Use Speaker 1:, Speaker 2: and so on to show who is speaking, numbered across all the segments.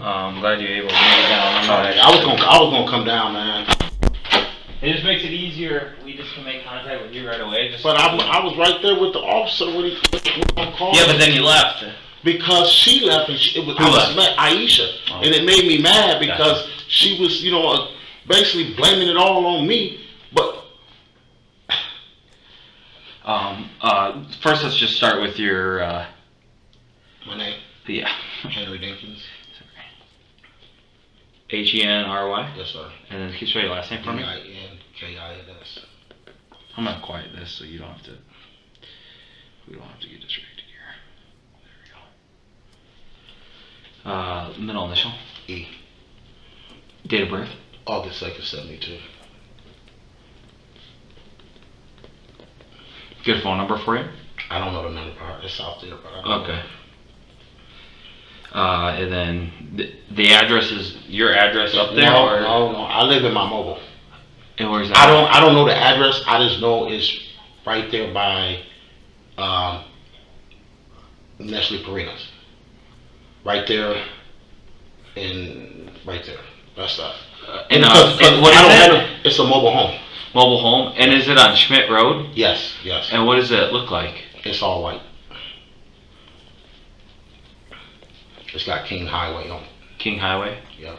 Speaker 1: I'm glad you were able to make it down.
Speaker 2: I was gonna come down, man.
Speaker 1: It just makes it easier. We just can make contact with you right away.
Speaker 2: But I was right there with the officer when he called.
Speaker 1: Yeah, but then you left.
Speaker 2: Because she left, and I was met Aisha, and it made me mad because she was, basically blaming it all on me. But
Speaker 1: first, let's just start with your
Speaker 2: my name.
Speaker 1: Yeah.
Speaker 2: Henry Dinkins.
Speaker 1: Henry?
Speaker 2: Yes, sir.
Speaker 1: And then can you spell your last name for me?
Speaker 2: Dinkins.
Speaker 1: I'm gonna quiet this so you don't have to. We don't have to get distracted here. There we go. Middle initial.
Speaker 2: E.
Speaker 1: Date of birth.
Speaker 2: August 2nd, 72.
Speaker 1: Good phone number for you.
Speaker 2: I don't know the number part. It's out there, but I don't know.
Speaker 1: And then the address is your address up there?
Speaker 2: No. I live in my mobile.
Speaker 1: And where's that?
Speaker 2: I don't know the address. I just know it's right there by Nestle Parinas. Right there. That's that. It's a mobile home.
Speaker 1: Mobile home, and is it on Schmidt Road?
Speaker 2: Yes.
Speaker 1: And what does it look like?
Speaker 2: It's all white. It's got King Highway on it.
Speaker 1: King Highway?
Speaker 2: Yeah.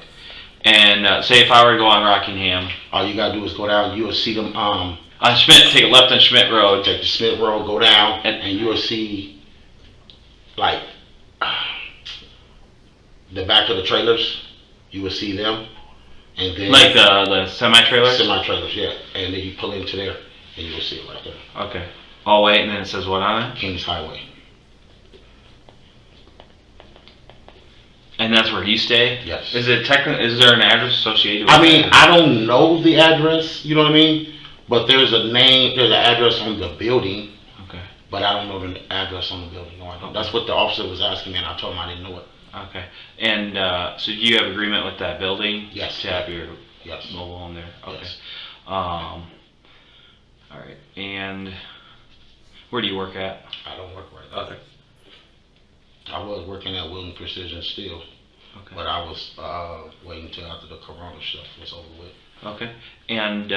Speaker 1: And say if I were to go on Rockingham.
Speaker 2: All you gotta do is go down, you will see them,
Speaker 1: on Schmidt, take a left on Schmidt Road.
Speaker 2: Take the Schmidt Road, go down, and you will see, like, the back of the trailers. You will see them. And then
Speaker 1: like the semi-trailers?
Speaker 2: Semi-trailers, yeah. And then you pull into there, and you will see it right there.
Speaker 1: Okay. All white, and then it says what on it?
Speaker 2: King's Highway.
Speaker 1: And that's where you stay?
Speaker 2: Yes.
Speaker 1: Is there an address associated with
Speaker 2: it? I don't know the address, you know what I mean? But there's an address on the building.
Speaker 1: Okay.
Speaker 2: But I don't know the address on the building. No, I don't. Okay. That's what the officer was asking me, and I told him I didn't know it.
Speaker 1: Okay. And so do you have agreement with that building?
Speaker 2: Yes.
Speaker 1: To have your mobile home there? Okay.
Speaker 2: Yes.
Speaker 1: All right. And where do you work at?
Speaker 2: I don't work right now.
Speaker 1: Okay.
Speaker 2: I was working at Wilton Precision Steel. Okay. But I was waiting until after the corona stuff was over with.
Speaker 1: Okay. And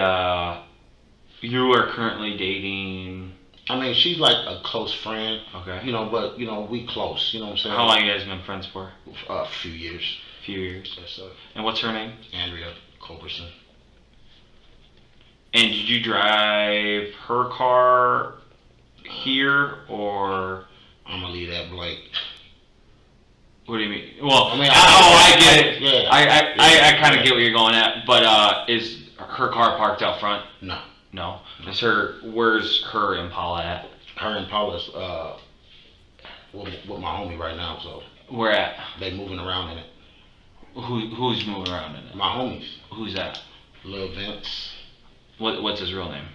Speaker 1: you are currently dating...
Speaker 2: I mean, she's like a close friend.
Speaker 1: Okay.
Speaker 2: But we close. You know what I'm saying?
Speaker 1: How long you guys been friends for?
Speaker 2: A few years.
Speaker 1: Yes,
Speaker 2: sir.
Speaker 1: And what's her name?
Speaker 2: Andrea Culberson.
Speaker 1: And did you drive her car here, or?
Speaker 2: I'm gonna leave that blank.
Speaker 1: What do you mean? Well,
Speaker 2: I mean,
Speaker 1: I get it.
Speaker 2: Yeah.
Speaker 1: I kind of get what you're going at, but is her car parked out front?
Speaker 2: No.
Speaker 1: No. Where's her Impala at?
Speaker 2: Her Impala's with my homie right now, so.
Speaker 1: Where at?
Speaker 2: They moving around in it.
Speaker 1: Who's moving around in it?
Speaker 2: My homies.
Speaker 1: Who's that?
Speaker 2: Lil Vince.
Speaker 1: What's his real name?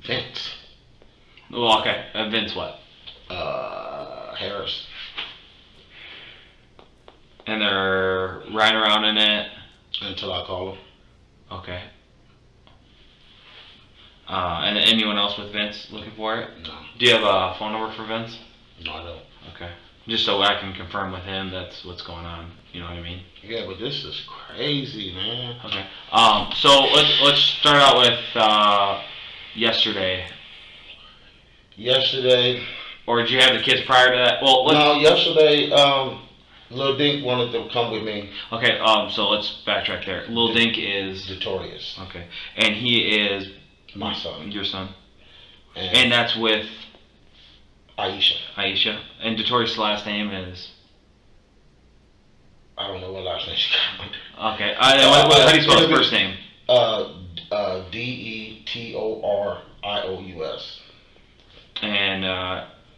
Speaker 2: Vince.
Speaker 1: Well, okay. Vince what?
Speaker 2: Harris.
Speaker 1: And they're riding around in it?
Speaker 2: Until I call them.
Speaker 1: Okay. And anyone else with Vince looking for it?
Speaker 2: No.
Speaker 1: Do you have a phone number for Vince?
Speaker 2: No, I don't.
Speaker 1: Okay. Just so I can confirm with him that's what's going on. You know what I mean?
Speaker 2: Yeah, but this is crazy, man.
Speaker 1: Okay. So let's start out with yesterday.
Speaker 2: Yesterday.
Speaker 1: Or did you have the kids prior to that? Well,
Speaker 2: no. Yesterday, Lil Dink wanted to come with me.
Speaker 1: Okay. So let's backtrack there. Lil Dink is
Speaker 2: Notorious.
Speaker 1: Okay. And he is
Speaker 2: my son.
Speaker 1: Your son. And that's with
Speaker 2: Aisha.
Speaker 1: And Notorious' last name is?
Speaker 2: I don't know what last name she got.
Speaker 1: Okay. How do you spell his first name?
Speaker 2: Detorious.
Speaker 1: And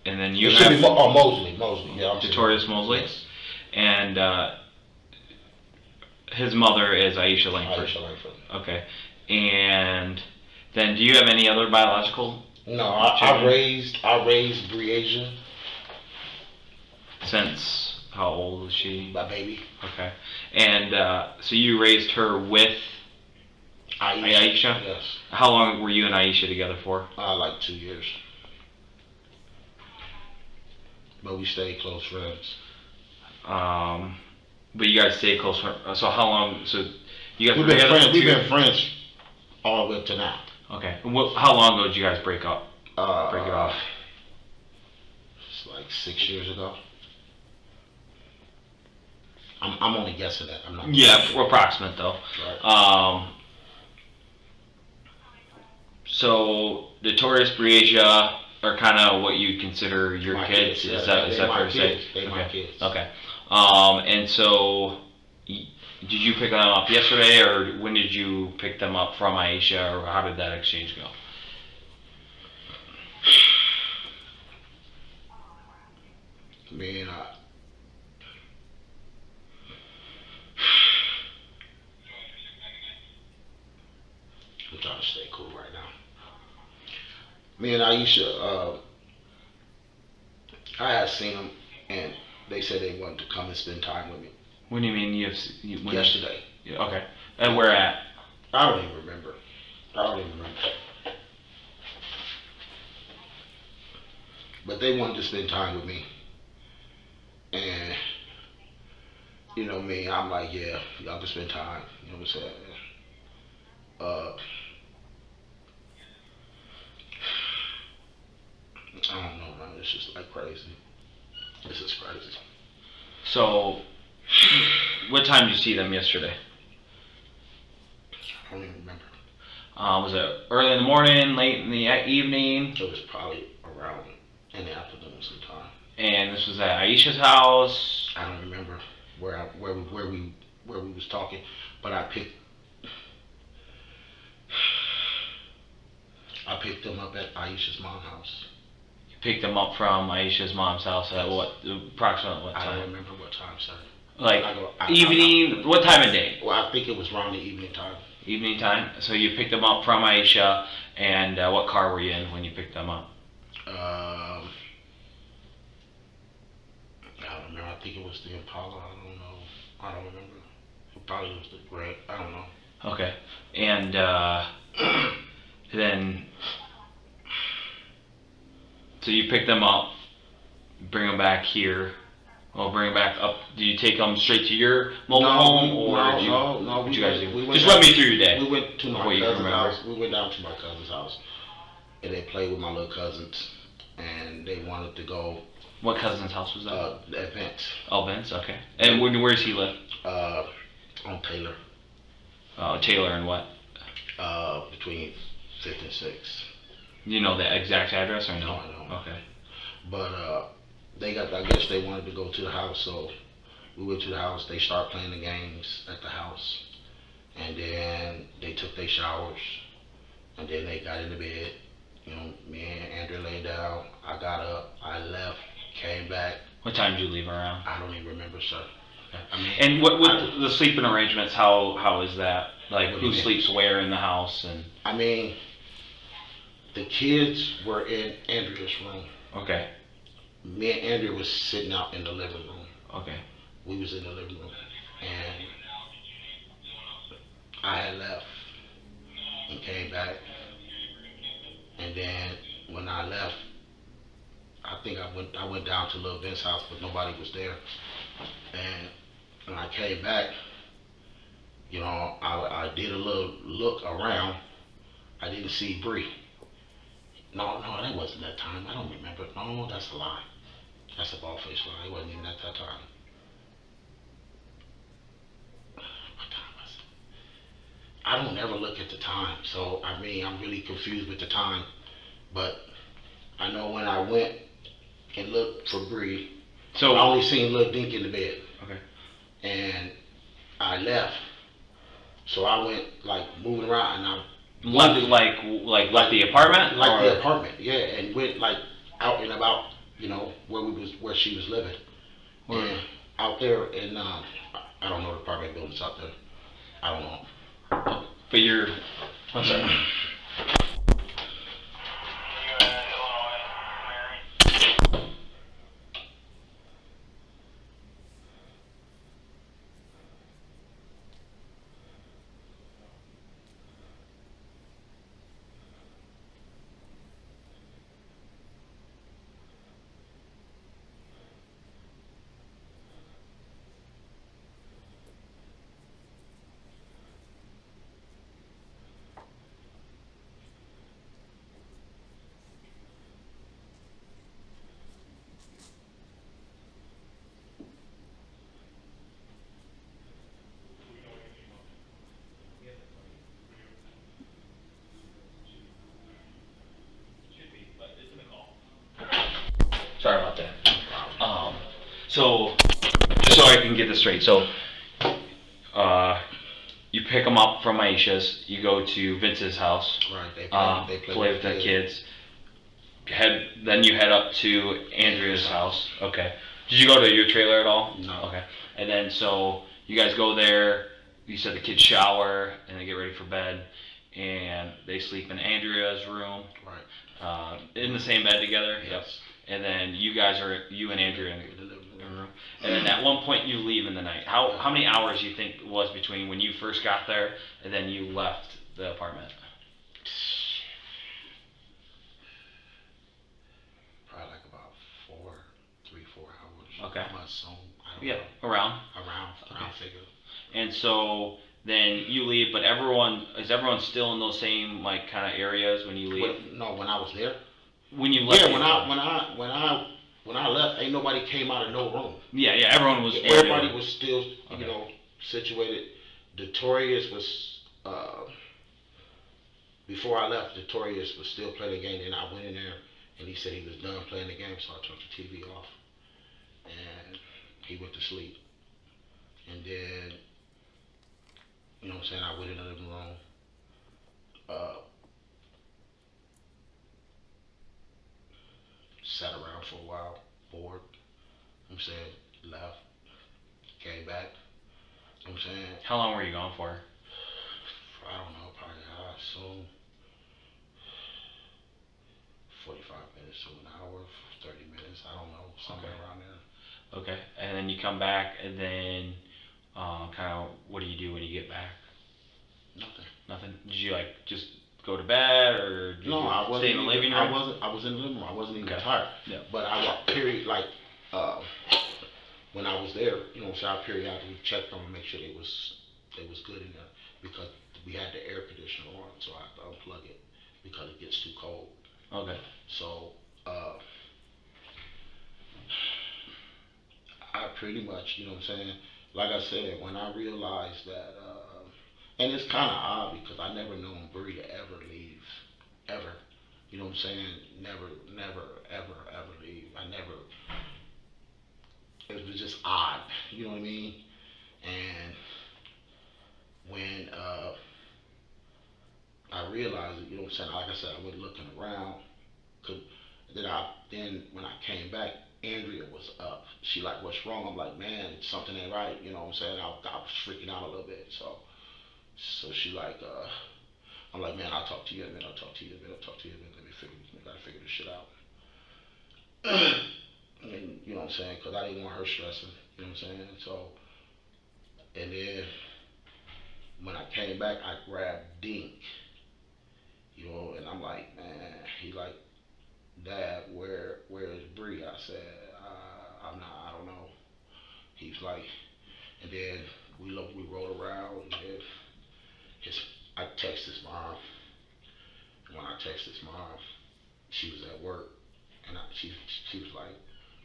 Speaker 1: then you
Speaker 2: have... Mosley. Yeah,
Speaker 1: Notorious Mosley.
Speaker 2: Yes.
Speaker 1: And his mother is Aisha Langford. Okay. And then do you have any other biological?
Speaker 2: No, I raised Breasia.
Speaker 1: Since how old is she?
Speaker 2: My baby.
Speaker 1: Okay. And so you raised her with Aisha?
Speaker 2: Yes.
Speaker 1: How long were you and Aisha together for?
Speaker 2: Like 2 years. But we stayed close friends.
Speaker 1: But you guys stay close. So how long? So you guys
Speaker 2: We've
Speaker 1: were
Speaker 2: been
Speaker 1: together
Speaker 2: friends.
Speaker 1: for
Speaker 2: We've
Speaker 1: 2
Speaker 2: been friends all the way up to now.
Speaker 1: Okay. And how long ago did you guys break up? Break it off.
Speaker 2: It's like 6 years ago. I'm only guessing that. I'm not.
Speaker 1: Yeah, approximate though.
Speaker 2: Right.
Speaker 1: So Notorious Breasia are kind of what you consider your
Speaker 2: My
Speaker 1: kids.
Speaker 2: kids,
Speaker 1: Is
Speaker 2: yeah,
Speaker 1: that fair to say?
Speaker 2: They my kids.
Speaker 1: Okay. And so did you pick them up yesterday, or when did you pick them up from Aisha, or how did that exchange go?
Speaker 2: Man, I'm trying to stay cool right now. Me and Aisha, I had seen them, and they said they wanted to come and spend time with me.
Speaker 1: What do you mean
Speaker 2: Yesterday.
Speaker 1: Yeah, okay. And where at?
Speaker 2: I don't even remember. But they wanted to spend time with me. And, you know me, I'm like, yeah, y'all can spend time. You know what I'm saying? I don't know, man. It's just like crazy. This is crazy.
Speaker 1: So, what time did you see them yesterday?
Speaker 2: I don't even remember.
Speaker 1: Was it early in the morning, late in the evening?
Speaker 2: It was probably around in the afternoon sometime.
Speaker 1: And this was at Aisha's house.
Speaker 2: I don't remember where we was talking, but I picked them up at Aisha's mom's house.
Speaker 1: You picked them up from Aisha's mom's house at approximately what time?
Speaker 2: I don't remember what time, sir.
Speaker 1: Like evening, what time of day?
Speaker 2: Well, I think it was around the evening time.
Speaker 1: Evening time. So you picked them up from Aisha, and what car were you in when you picked them up?
Speaker 2: I don't remember. I think it was the Impala. I don't know. I don't remember. It probably was the Gray. I don't know.
Speaker 1: Okay. And then, so you pick them up, bring them back here. Well, bring them back up. Do you take them straight to your mobile home, or
Speaker 2: no?
Speaker 1: What you guys do? Just run me through your day.
Speaker 2: We went to my cousin's house. We went down to my cousin's house, and they played with my little cousins, and they wanted to go.
Speaker 1: What cousin's house was that?
Speaker 2: At Vince.
Speaker 1: Oh, Vince. Okay. And where does he live?
Speaker 2: On Taylor.
Speaker 1: Taylor and what?
Speaker 2: Between 5th and 6th.
Speaker 1: You know the exact address or no?
Speaker 2: No, I don't.
Speaker 1: Okay.
Speaker 2: But I guess they wanted to go to the house, so we went to the house. They started playing the games at the house, and then they took their showers, and then they got into bed. You know, me and Andrew laid down. I got up. I left. Came back.
Speaker 1: What time did you leave around?
Speaker 2: I don't even remember, sir.
Speaker 1: Okay. I mean, and what the sleeping arrangements? How is that? Like who sleeps where in the house? And
Speaker 2: I mean, the kids were in Andrea's room.
Speaker 1: Okay.
Speaker 2: Me and Andrea was sitting out in the living room.
Speaker 1: Okay.
Speaker 2: We was in the living room, and I had left and came back, and then when I left, I think I went down to Little Vince's house, but nobody was there. And when I came back, you know, I did a little look around. I didn't see Bree. No, that wasn't that time. I don't remember. No, that's a lie. That's a bald-faced lie. It wasn't even at that time. What time was it? I don't ever look at the time, so I mean, I'm really confused with the time. But I know when I went and looked for Bree, so I only seen Lil Dink in the bed.
Speaker 1: Okay.
Speaker 2: And I left, so I went like moving around, and I
Speaker 1: left the apartment,
Speaker 2: the apartment, yeah, and went like out and about, you know, where she was living, and out there in I don't know the apartment buildings out there. I don't know.
Speaker 1: But you're, what's that? Sorry about that. So, just so I can get this straight, so you pick them up from Aisha's, you go to Vince's house,
Speaker 2: Right. They
Speaker 1: play with the kids. Then you head up to Andrea's house. Okay. Did you go to your trailer at all?
Speaker 2: No.
Speaker 1: Okay. And then so you guys go there. You said the kids shower and they get ready for bed, and they sleep in Andrea's room.
Speaker 2: Right.
Speaker 1: In the same bed together.
Speaker 2: Yes.
Speaker 1: Yep. And then you and Andrea in the living room. And then at one point you leave in the night. How many hours do you think it was between when you first got there and then you left the apartment?
Speaker 2: Probably like about 4 hours.
Speaker 1: Okay.
Speaker 2: I assume. I don't
Speaker 1: Yeah,
Speaker 2: know.
Speaker 1: around
Speaker 2: Figure.
Speaker 1: And so then you leave, but is everyone still in those same like kind of areas when you leave?
Speaker 2: No, when I was there.
Speaker 1: When you left?
Speaker 2: Yeah, when I left, ain't nobody came out of no room.
Speaker 1: Yeah, everyone was.
Speaker 2: Everybody was still, situated. Notorious was before I left. Notorious was still playing the game, and I went in there, and he said he was done playing the game, so I turned the TV off, and he went to sleep, and then. You know what I'm saying? I went in the living room. Sat around for a while, bored. I'm saying, left, came back. I'm saying.
Speaker 1: How long were you gone for?
Speaker 2: I don't know, probably I assume 45 minutes to an hour, 30 minutes. I don't know, somewhere around there.
Speaker 1: Okay, and then you come back, and then kind of what do you do when you get back? Nothing. Did you like just go to bed, or did
Speaker 2: no,
Speaker 1: you
Speaker 2: I wasn't
Speaker 1: stay in the living room?
Speaker 2: I was in the living room. I wasn't even
Speaker 1: Okay.
Speaker 2: tired.
Speaker 1: Yeah.
Speaker 2: But when I was there, you know, so I periodically checked them and make sure they was good in there, because we had the air conditioner on, so I had to unplug it because it gets too cold.
Speaker 1: Okay.
Speaker 2: So I pretty much, you know what I'm saying, like I said, when I realized that, and it's kind of odd because I never known Bree to ever leave, ever. You know what I'm saying? Never, ever leave. It was just odd, you know what I mean? And when I realized it, you know what I'm saying, like I said, I went looking around, then when I came back, Andrea was up. She like, what's wrong? I'm like, man, something ain't right, you know what I'm saying? I was freaking out a little bit, so she like, I'm like, man, I'll talk to you in a minute, let me gotta figure this shit out. And, you know what I'm saying, because I didn't want her stressing, you know what I'm saying, so, and then, when I came back, I grabbed Dink, you know, and I'm like, man, he like, Dad, where is Bree? I said, I don't know. He's like, and then we rolled around, and then I texted his mom. When I texted his mom, she was at work, and she was like,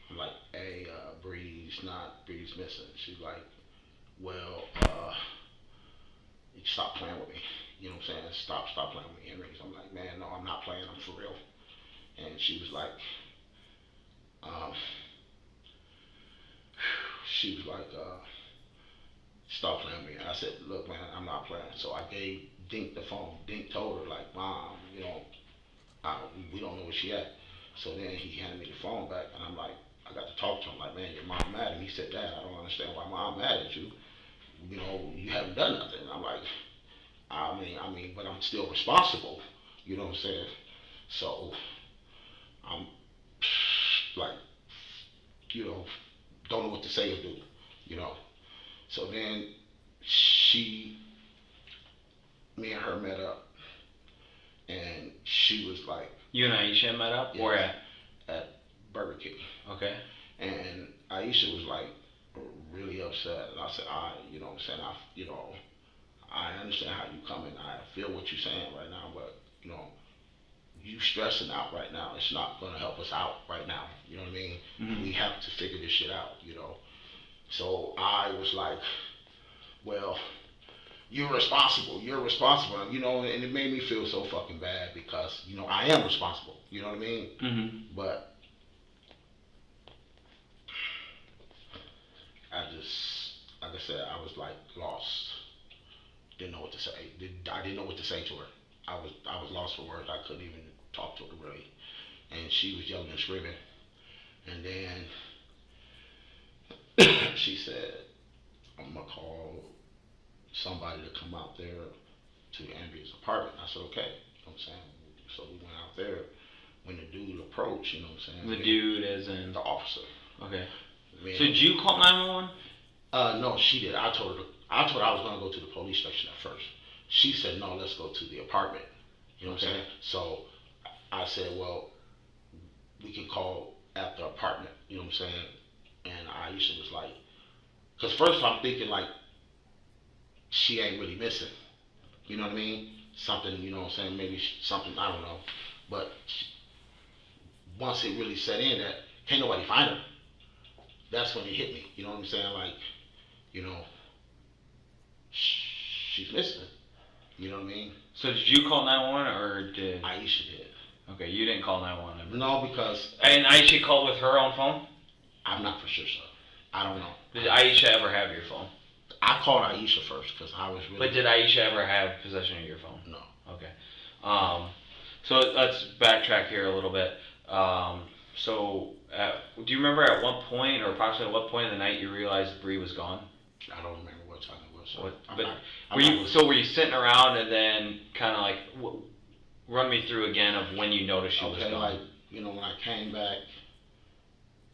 Speaker 2: I'm like, hey, Bree's missing. She's like, well, stop playing with me. You know what I'm saying? Stop playing with me, Henry. So I'm like, man, no, I'm not playing. I'm for real. And she was like, stop playing with me. And I said, look, man, I'm not playing. So I gave Dink the phone. Dink told her, like, Mom, you know, we don't know where she at. So then he handed me the phone back, and I'm like, I got to talk to him. Like, man, your mom mad at me. He said, Dad, I don't understand why Mom mad at you. You know, you haven't done nothing. And I'm like, I mean, but I'm still responsible. You know what I'm saying? So I'm like, you know, don't know what to say or do. You know. So then me and her met up, and she was like,
Speaker 1: you and Aisha met up?
Speaker 2: Yeah,
Speaker 1: Where
Speaker 2: at Burger King.
Speaker 1: Okay.
Speaker 2: And Aisha was like really upset, and I said, you know what I'm saying, I understand how you coming. I feel what you're saying right now, but you know, you stressing out right now. It's not going to help us out right now. You know what I mean?
Speaker 1: Mm-hmm.
Speaker 2: We have to figure this shit out. You know. So I was like, well, you're responsible. You know, and it made me feel so fucking bad because you know I am responsible. You know what I mean?
Speaker 1: Mm-hmm.
Speaker 2: But said, I was like lost. Didn't know what to say. I didn't know what to say to her. I was lost for words. I couldn't even talk to her really. And she was yelling and screaming. And then she said, I'm gonna call somebody to come out there to Andrea's apartment. I said, okay. You know what I'm saying? So we went out there. When the dude approached, you know what I'm saying?
Speaker 1: The dude as in?
Speaker 2: The officer.
Speaker 1: Okay.
Speaker 2: Man,
Speaker 1: so did you call 911?
Speaker 2: No, she did. I told her I was gonna go to the police station at first. She said, no, let's go to the apartment. You know what I'm saying? So I said, well, we can call at the apartment. You know what I'm saying? And Aisha was like, because first I'm thinking like, she ain't really missing. You know what I mean? Something, you know what I'm saying? Maybe something, I don't know. But once it really set in that can't nobody find her, that's when it hit me. You know what I'm saying? Like, you know, she's missing. You know what I mean?
Speaker 1: So did you call 911 or did
Speaker 2: Aisha did.
Speaker 1: Okay, you didn't call 911.
Speaker 2: No, because
Speaker 1: And Aisha called with her own phone?
Speaker 2: I'm not for sure, sir. I don't know.
Speaker 1: Did Aisha ever have your phone?
Speaker 2: I called Aisha first because I was really.
Speaker 1: But did Aisha ever have possession of your phone?
Speaker 2: No.
Speaker 1: Okay. So let's backtrack here a little bit. Do you remember at what point, or approximately what point of the night, you realized Bree was gone?
Speaker 2: I don't remember what time it was. So
Speaker 1: were you sitting around and then kind of like run me through again of when you noticed she was gone?
Speaker 2: Like, you know, when I came back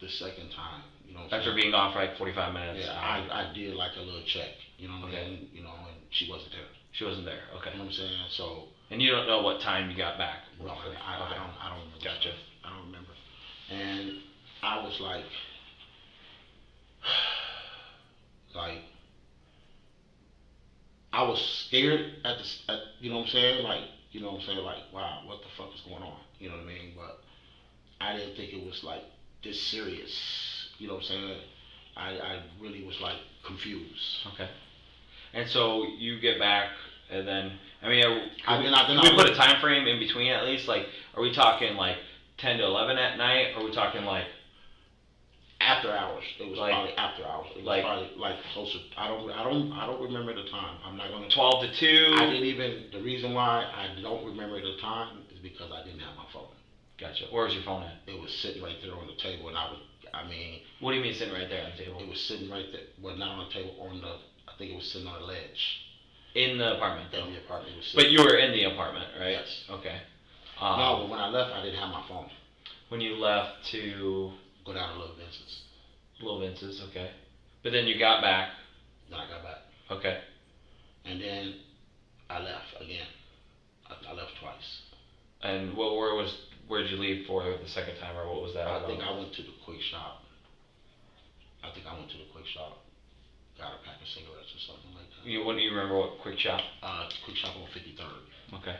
Speaker 2: the second time, you know.
Speaker 1: After being gone for like 45 minutes.
Speaker 2: Yeah, I did like a little check, you know what I mean? You know, and she wasn't there.
Speaker 1: She wasn't there. Okay.
Speaker 2: You know what I'm saying? So.
Speaker 1: And you don't know what time you got back?
Speaker 2: No, I don't remember.
Speaker 1: Gotcha.
Speaker 2: I don't remember. And I was like, I was scared you know what I'm saying? Like, you know what I'm saying? Like, wow, what the fuck is going on? You know what I mean? But I didn't think it was like this serious. You know what I'm saying? I really was like confused.
Speaker 1: Okay. And so you get back, and then
Speaker 2: can
Speaker 1: we put a time frame in between at least? Like, are we talking like 10 to 11 at night? Or are we talking like
Speaker 2: after hours? It was
Speaker 1: like,
Speaker 2: probably after hours. It was like, probably like closer. I don't remember the time. I'm not gonna.
Speaker 1: 12 to 2.
Speaker 2: I didn't even. The reason why I don't remember the time is because I didn't have my phone.
Speaker 1: Gotcha. Where was your phone at?
Speaker 2: It was sitting right there on the table, and
Speaker 1: What do you mean sitting right there on the table?
Speaker 2: It was sitting right there. Well, not on the table. I think it was sitting on a ledge.
Speaker 1: In the apartment, though?
Speaker 2: In the apartment.
Speaker 1: But you were in the apartment, right?
Speaker 2: Yes.
Speaker 1: Okay.
Speaker 2: No, but when I left, I didn't have my phone.
Speaker 1: When you left to...
Speaker 2: Go down to Little Vince's.
Speaker 1: Little Vince's, okay. But then you got back.
Speaker 2: Then I got back.
Speaker 1: Okay.
Speaker 2: And then I left again. I left twice.
Speaker 1: And where did you leave for the second time, or what was that?
Speaker 2: I think I went to the quick shop. Got a pack of cigarettes or something like that.
Speaker 1: You remember what quick shop?
Speaker 2: Quick shop on 53rd.
Speaker 1: Okay.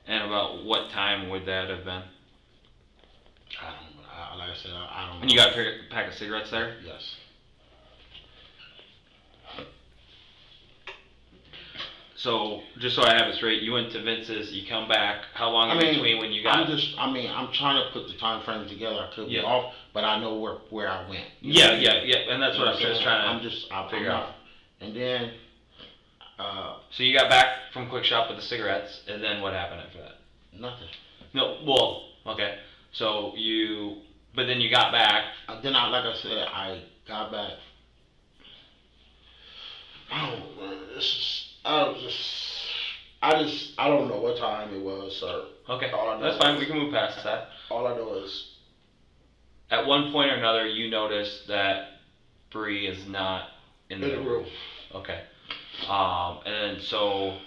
Speaker 1: And about what time would that have been?
Speaker 2: I don't know. Like I said, I don't know.
Speaker 1: And you got a pack of cigarettes there?
Speaker 2: Yes.
Speaker 1: So, just so I have it straight, you went to Vince's, you come back, how long in between when you got...
Speaker 2: I'm trying to put the time frame together. I could be off, but I know where I went.
Speaker 1: Yeah, and that's what I'm just trying to figure out.
Speaker 2: And then...
Speaker 1: so you got back from Quick Shop with the cigarettes, and then what happened after that?
Speaker 2: Nothing.
Speaker 1: No, well, okay. So but then you got back.
Speaker 2: Then like I said, I got back. I don't know what time it was, sir.
Speaker 1: Okay, that's fine. We can move past that.
Speaker 2: All I know is,
Speaker 1: at one point or another, you noticed that Bree is not in the
Speaker 2: room.
Speaker 1: Okay. And so,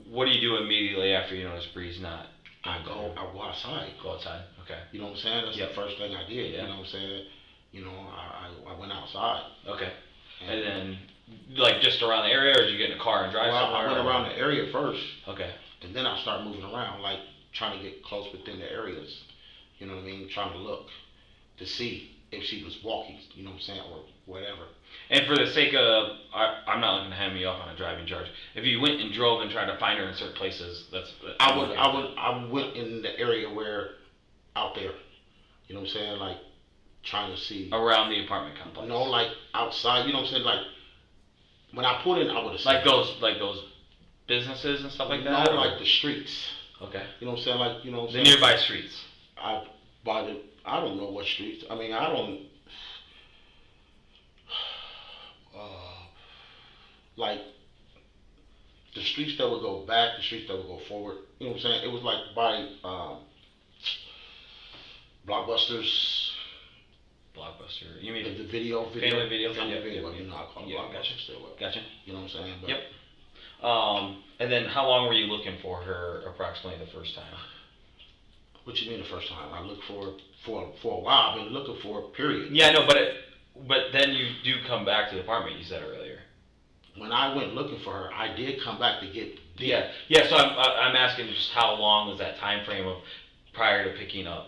Speaker 1: what do you do immediately after you notice Bree's not?
Speaker 2: I go outside.
Speaker 1: Go outside. Okay.
Speaker 2: You know what I'm saying? That's the first thing I did.
Speaker 1: Yeah.
Speaker 2: You know what I'm saying? You know, I went outside.
Speaker 1: Okay. And then, like, just around the area, or did you get in a car and drive somewhere?
Speaker 2: I went around the area first.
Speaker 1: Okay.
Speaker 2: And then I started moving around, like, trying to get close within the areas. You know what I mean? Trying to look to see if she was walking, you know what I'm saying, or whatever.
Speaker 1: And for the sake of, I'm not looking to hand me off on a driving charge. If you went and drove and tried to find her in certain places, I
Speaker 2: went in the area where, out there, you know what I'm saying, like, trying to see
Speaker 1: around the apartment complex.
Speaker 2: No, like outside. You know what I'm saying? Like when I pulled in, I would have
Speaker 1: like those businesses and stuff like
Speaker 2: no,
Speaker 1: that.
Speaker 2: No, like the streets.
Speaker 1: Okay.
Speaker 2: You know what I'm saying? Like
Speaker 1: the nearby streets.
Speaker 2: I don't know what streets. I mean, I don't. Like the streets that would go back, the streets that would go forward. You know what I'm saying? It was like by Blockbusters.
Speaker 1: Blockbuster. You mean
Speaker 2: the video?
Speaker 1: Family video.
Speaker 2: Family
Speaker 1: yep,
Speaker 2: video.
Speaker 1: Yep.
Speaker 2: You know, I call it
Speaker 1: Yeah,
Speaker 2: Blockbuster still.
Speaker 1: Gotcha.
Speaker 2: You know what I'm saying? But
Speaker 1: yep. And then how long were you looking for her approximately the first time?
Speaker 2: What you mean the first time? I looked for a while. I've been looking for a period.
Speaker 1: Yeah, no, but then you do come back to the apartment. You said earlier.
Speaker 2: When I went looking for her, I did come back to get.
Speaker 1: Yeah. So I'm asking just how long was that time frame of prior to picking up?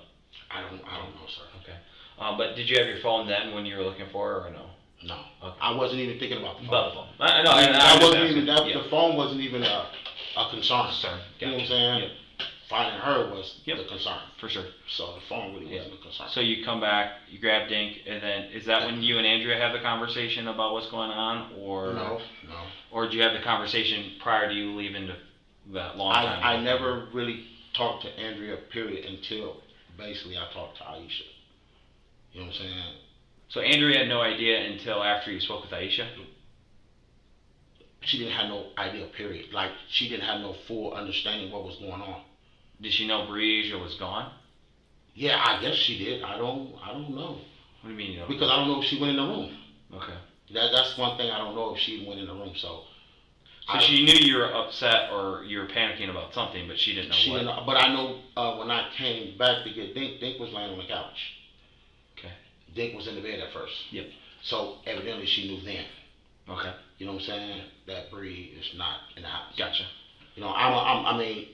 Speaker 2: I don't know, sir.
Speaker 1: Okay. But did you have your phone then when you were looking for her or no?
Speaker 2: No.
Speaker 1: Okay.
Speaker 2: I wasn't even thinking about the phone.
Speaker 1: About the phone. I know.
Speaker 2: I wasn't even that. Yeah. The phone wasn't even a concern.
Speaker 1: Concern.
Speaker 2: You know what I'm saying?
Speaker 1: Yep.
Speaker 2: Finding her was
Speaker 1: yep.
Speaker 2: the concern.
Speaker 1: For sure.
Speaker 2: So the phone really wasn't a concern.
Speaker 1: So you come back, you grab Dink, and then is that when you and Andrea have the conversation about what's going on, or
Speaker 2: no?
Speaker 1: Or did you have the conversation prior to you leaving that long time?
Speaker 2: I never really talked to Andrea, period, until basically I talked to Aisha. You know what I'm saying?
Speaker 1: So Andrea had no idea until after you spoke with Aisha?
Speaker 2: She didn't have no idea, period. Like, she didn't have no full understanding of what was going on.
Speaker 1: Did she know Breasia was gone?
Speaker 2: Yeah, I guess she did. I don't know.
Speaker 1: What do you mean you don't
Speaker 2: Because
Speaker 1: know?
Speaker 2: I don't know if she went in the room.
Speaker 1: Okay.
Speaker 2: That's one thing I don't know if she went in the room, so.
Speaker 1: She knew you were upset or you were panicking about something, but she didn't know what.
Speaker 2: Didn't, but I know when I came back to get Dink was laying on the couch.
Speaker 1: Okay.
Speaker 2: Dink was in the bed at first.
Speaker 1: Yep.
Speaker 2: So evidently she knew then.
Speaker 1: Okay.
Speaker 2: You know what I'm saying? That Bree is not in the house.
Speaker 1: Gotcha.
Speaker 2: You know, I mean,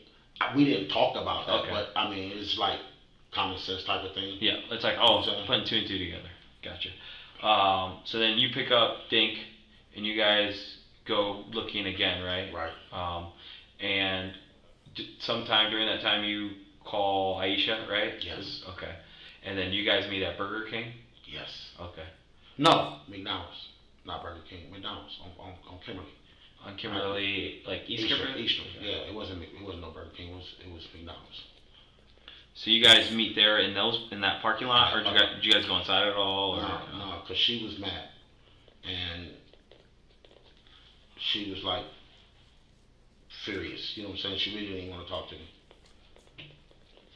Speaker 2: we didn't talk about that,
Speaker 1: okay.
Speaker 2: but I mean, it's like common sense type of thing.
Speaker 1: Yeah, it's like, putting two and two together. Gotcha. So then you pick up Dink, and you guys go looking again, right?
Speaker 2: Right.
Speaker 1: And sometime during that time you call Aisha, right?
Speaker 2: Yes.
Speaker 1: Okay. And then you guys meet at Burger King?
Speaker 2: Yes.
Speaker 1: Okay.
Speaker 2: No, McDonald's. Not Burger King. McDonald's on Kimberly.
Speaker 1: On Kimberly, like East Kimberly?
Speaker 2: Eastern. Yeah, it wasn't no Burger King. It was McDonald's.
Speaker 1: So you guys meet there in that parking lot, or did you guys go inside at all? Or?
Speaker 2: No, because she was mad, and she was like furious. You know what I'm saying? She really didn't want to talk to me.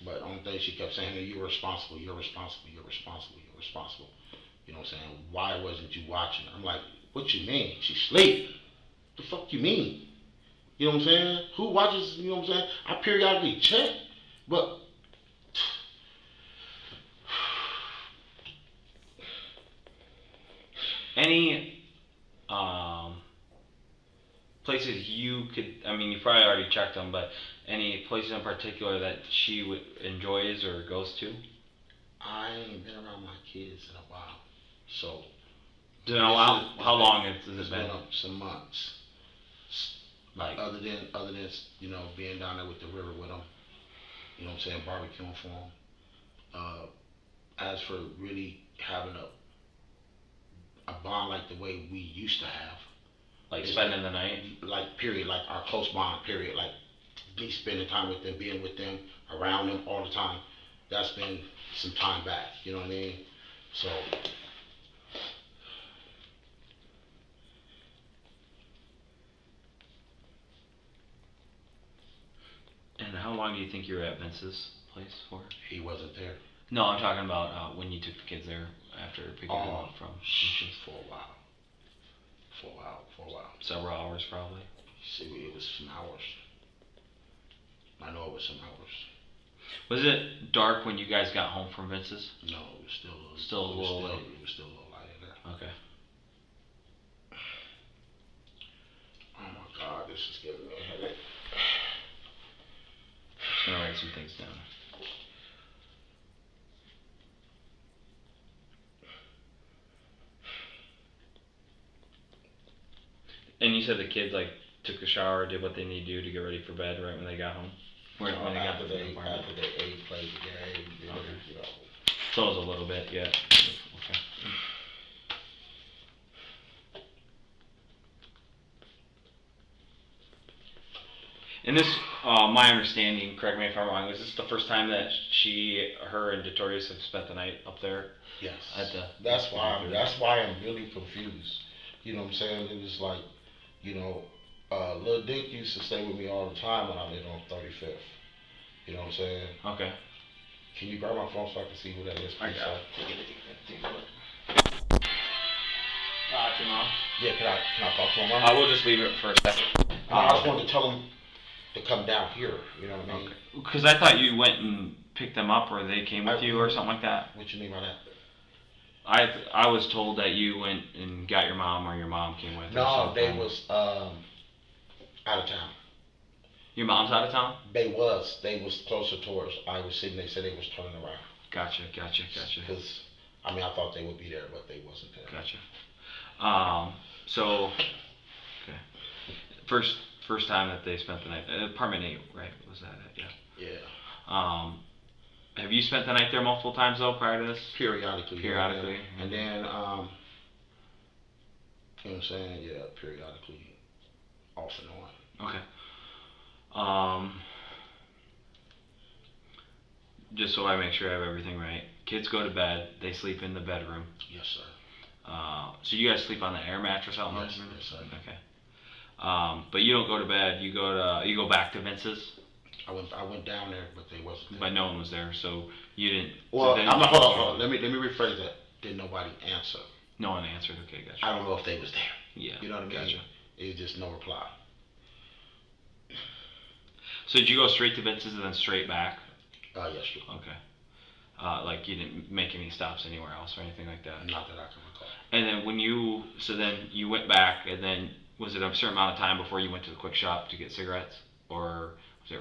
Speaker 2: But the only thing she kept saying, "You're responsible. You're responsible. You're responsible. You're responsible." You know what I'm saying? Why wasn't you watching? I'm like, what you mean? She sleep. The fuck you mean? You know what I'm saying? Who watches? You know what I'm saying? I periodically check, but.
Speaker 1: Any places you could, I mean, you probably already checked them, but any places in particular that she enjoys or goes to?
Speaker 2: I ain't been around my kids in a while, so.
Speaker 1: How long has it been?
Speaker 2: Some months.
Speaker 1: Like
Speaker 2: other than you know, being down there with the river with them, you know what I'm saying, barbecuing for them. As for really having a bond like the way we used to have,
Speaker 1: like spending the night,
Speaker 2: like period, like our close bond period, like me spending time with them, being with them, around them all the time. That's been some time back. You know what I mean? So.
Speaker 1: And how long do you think you were at Vince's place for?
Speaker 2: He wasn't there.
Speaker 1: No, I'm talking about when you took the kids there after picking them up from Vince's.
Speaker 2: For a while.
Speaker 1: Several hours, probably.
Speaker 2: See, it was some hours. I know it was some hours.
Speaker 1: Was it dark when you guys got home from Vince's?
Speaker 2: No, it was still a little
Speaker 1: light.
Speaker 2: It was still a little light in there.
Speaker 1: Okay.
Speaker 2: Oh my God, this is giving me a headache.
Speaker 1: Just gonna write some things down. And you said the kids like took a shower, did what they need to do to get ready for bed right when they got home? When they got to the apartment?
Speaker 2: After they ate, played the game,
Speaker 1: okay. You know. So it was a little bit, yeah. And this, my understanding, correct me if I'm wrong, was this the first time that her and Detorius have spent the night up there?
Speaker 2: Yes.
Speaker 1: That's
Speaker 2: why I'm really confused. You know what I'm saying? It was like, you know, Lil Dink used to stay with me all the time when I lived on 35th. You know what I'm saying?
Speaker 1: Okay.
Speaker 2: Can you grab my phone so I can see who that is?
Speaker 1: I got it.
Speaker 2: Take a look.
Speaker 1: To mom.
Speaker 2: Yeah, can I talk to him?
Speaker 1: I will just leave it for a second.
Speaker 2: I just wanted to tell him to come down here. You know what I mean?
Speaker 1: Because I thought you went and picked them up, or they came with you, or something like that.
Speaker 2: What you mean by that?
Speaker 1: I was told that you went and got your mom, or your mom came with.
Speaker 2: No, they was out of town.
Speaker 1: Your mom's out of town?
Speaker 2: They was closer towards Iowa City. They said they was turning around.
Speaker 1: Gotcha.
Speaker 2: Because I mean, I thought they would be there, but they wasn't there.
Speaker 1: Gotcha. So, okay. First time that they spent the night, apartment 8, right? Was that it? Yeah.
Speaker 2: Yeah.
Speaker 1: Have you spent the night there multiple times though prior to this?
Speaker 2: Periodically.
Speaker 1: Yeah.
Speaker 2: And then, you know what I'm saying? Yeah, periodically, off and on.
Speaker 1: Okay. Just so I make sure I have everything right. Kids go to bed. They sleep in the bedroom.
Speaker 2: Yes, sir.
Speaker 1: So you guys sleep on the air mattress out in the
Speaker 2: Yes, sir.
Speaker 1: Okay. But you don't go to bed. You go back to Vince's.
Speaker 2: I went down there, but they wasn't there.
Speaker 1: But no one was there, so you didn't.
Speaker 2: Well,
Speaker 1: so
Speaker 2: hold on. Let me rephrase that. Did nobody answer?
Speaker 1: No one answered. Okay, gotcha.
Speaker 2: I don't know if they was there.
Speaker 1: Yeah.
Speaker 2: You know what I mean?
Speaker 1: Gotcha.
Speaker 2: It was just no reply.
Speaker 1: So did you go straight to Vince's and then straight back?
Speaker 2: Yes, sir.
Speaker 1: Okay. Like you didn't make any stops anywhere else or anything like that?
Speaker 2: Not that I can recall.
Speaker 1: And then then you went back, and then was it a certain amount of time before you went to the quick shop to get cigarettes, or was it?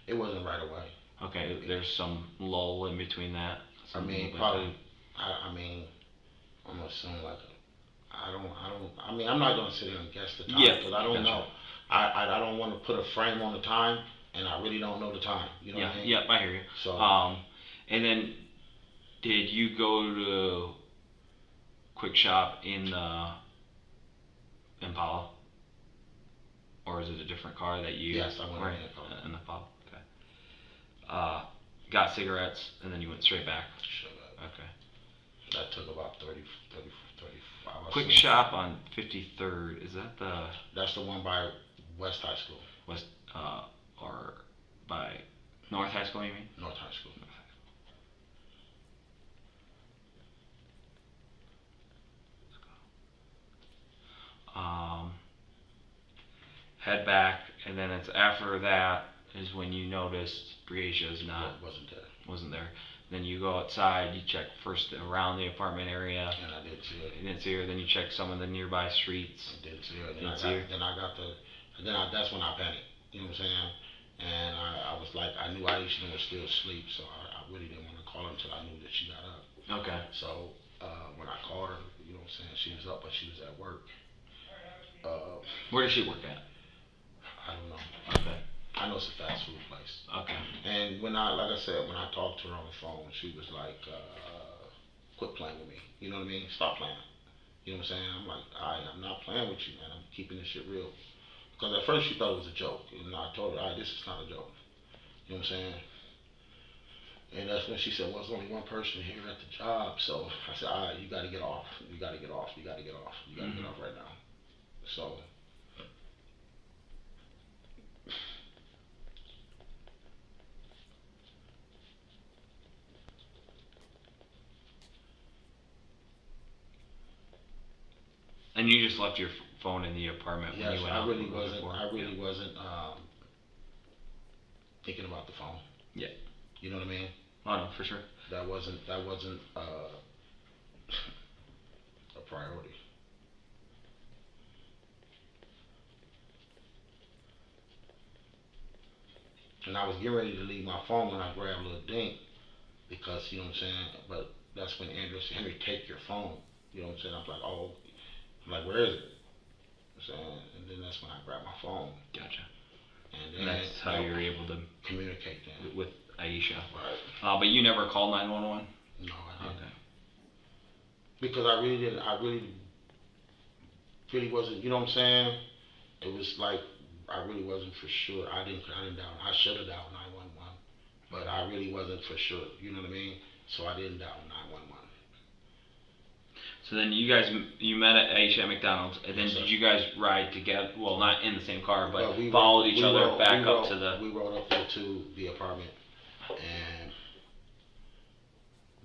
Speaker 2: It wasn't right away.
Speaker 1: Okay, there's some lull in between that.
Speaker 2: I mean, probably. I mean, I'm assuming like, I mean, I'm not gonna sit here and guess the time because I don't know. I don't want to put a frame on the time, and I really don't know the time. You know what I mean?
Speaker 1: Yep, I hear you.
Speaker 2: So,
Speaker 1: and then did you go to quick shop in the Impala, or is it a different car that you?
Speaker 2: Yes, I went
Speaker 1: in the Impala. Okay. Got cigarettes, and then you went straight back. Okay.
Speaker 2: That took about 35
Speaker 1: Quick shop on 53rd. Is that the?
Speaker 2: That's the one by West High School.
Speaker 1: West, or by North High School, you mean?
Speaker 2: North High School.
Speaker 1: Head back, and then it's after that is when you noticed Breasia's wasn't there. Then you go outside, you check first around the apartment area.
Speaker 2: And I didn't see her.
Speaker 1: You didn't see her. Then you check some of the nearby streets.
Speaker 2: I didn't see her. That's when I panicked. You know what I'm saying? And I was like, I knew Aisha was still asleep, so I really didn't want to call her until I knew that she got up.
Speaker 1: Okay.
Speaker 2: So when I called her, you know what I'm saying, she was up, but she was at work.
Speaker 1: Where does she work at?
Speaker 2: I don't know.
Speaker 1: Okay.
Speaker 2: I know it's a fast food place.
Speaker 1: Okay.
Speaker 2: And when I talked to her on the phone, she was like, quit playing with me. You know what I mean? Stop playing. You know what I'm saying? I'm like, I'm not playing with you, man. I'm keeping this shit real. Because at first she thought it was a joke. And I told her, this is not a joke. You know what I'm saying? And that's when she said, well, there's only one person here at the job. So I said, you got to get off. You got to get off. You got to get off. You got to get off right now. So.
Speaker 1: And you just left your phone in the apartment when you went out?
Speaker 2: I really wasn't thinking about the phone.
Speaker 1: Yeah.
Speaker 2: You know what I mean?
Speaker 1: Oh no, for sure.
Speaker 2: That wasn't a priority. And I was getting ready to leave my phone when I grabbed Lil Dink because, you know what I'm saying? But that's when Andrew said, Henry, take your phone. You know what I'm saying? I was like, I'm like, where is it? And then that's when I grabbed my phone.
Speaker 1: Gotcha.
Speaker 2: And
Speaker 1: that's how you were able to
Speaker 2: communicate then
Speaker 1: with Aisha.
Speaker 2: Right.
Speaker 1: But you never called 911?
Speaker 2: No, I didn't.
Speaker 1: Okay.
Speaker 2: Because I really didn't. I really wasn't. You know what I'm saying? It was like I really wasn't for sure. I didn't dial. I should have dialed 911, but I really wasn't for sure. You know what I mean? So I didn't dial 911.
Speaker 1: So then you met at Aisha at McDonald's, and then
Speaker 2: Yes, sir.
Speaker 1: did you guys ride together? Well, not in the same car, but
Speaker 2: we
Speaker 1: followed each
Speaker 2: we
Speaker 1: other
Speaker 2: rode-
Speaker 1: back
Speaker 2: we
Speaker 1: up
Speaker 2: rode-
Speaker 1: to the.
Speaker 2: We rode up there to the apartment, and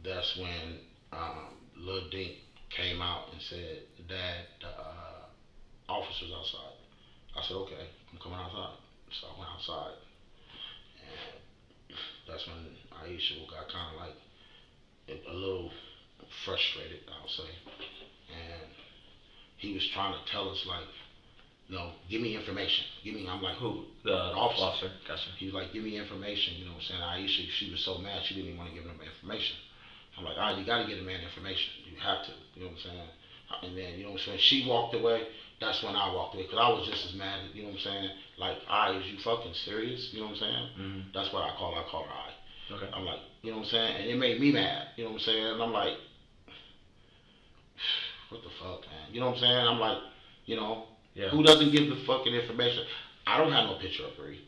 Speaker 2: that's when Lil Dink came out and said, "Dad, the officer's outside." I said, "Okay, I'm coming outside." So I went outside, and that's when Aisha got kind of like a little frustrated, I'll say, and he was trying to tell us like, give me information. I'm like,
Speaker 1: Who? The officer. Gotcha.
Speaker 2: He was like, give me information. You know what I'm saying? Aisha, she was so mad she didn't even want to give him information. I'm like, you got to get a man information. You have to. You know what I'm saying? And then, you know what I'm saying? She walked away. That's when I walked away because I was just as mad. You know what I'm saying? Like, is you fucking serious? You know what I'm saying?
Speaker 1: Mm-hmm.
Speaker 2: That's what I call her.
Speaker 1: Okay.
Speaker 2: I'm like, you know what I'm saying? And it made me mad. You know what I'm saying? And I'm like, what the fuck, man? You know what I'm saying? I'm like,
Speaker 1: Yeah.
Speaker 2: who doesn't give the fucking information? I don't have no picture of Bree.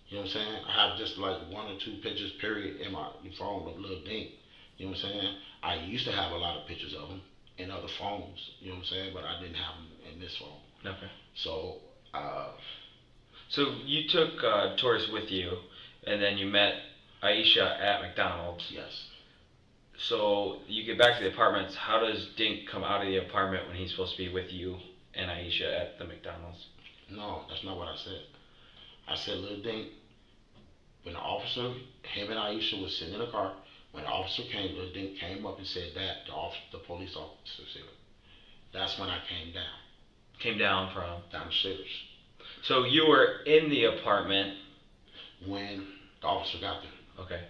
Speaker 2: You know what I'm saying? I have just like 1 or 2 pictures, period, in my phone of Lil Dink. You know what I'm saying? I used to have a lot of pictures of him in other phones. You know what I'm saying? But I didn't have them in this phone.
Speaker 1: Okay.
Speaker 2: So,
Speaker 1: So you took tourists with you, and then you met Aisha at McDonald's.
Speaker 2: yes.
Speaker 1: So you get back to the apartments. How does Dink come out of the apartment when he's supposed to be with you and Aisha at the McDonald's?
Speaker 2: No, that's not what I said. I said, Lil Dink, when the officer, him and Aisha was sitting in the car, when the officer came, Lil Dink came up and said that the police officer's here. That's when I came down.
Speaker 1: Came down from?
Speaker 2: Downstairs.
Speaker 1: So you were in the apartment
Speaker 2: when the officer got there.
Speaker 1: Okay.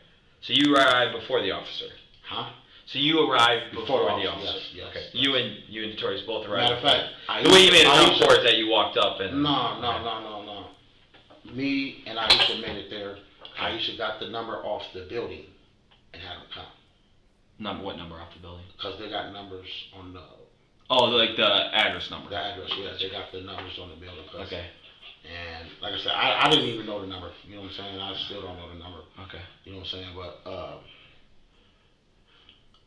Speaker 1: So you arrived before the officer?
Speaker 2: Huh?
Speaker 1: So you arrived before the officer?
Speaker 2: Yes.
Speaker 1: Okay.
Speaker 2: Yes.
Speaker 1: You and Notorious both arrived.
Speaker 2: Matter of fact,
Speaker 1: the way you made it sound for is that you walked up and.
Speaker 2: No. Me and Aisha made it there. Aisha got the number off the building and had them come.
Speaker 1: What number off the building?
Speaker 2: Because they got numbers on the.
Speaker 1: Oh, like the address number.
Speaker 2: The address, yes. They got the numbers on the building.
Speaker 1: Okay.
Speaker 2: And like I said, I didn't even know the number. You know what I'm saying? I still don't know the number.
Speaker 1: Okay.
Speaker 2: You know what I'm saying? But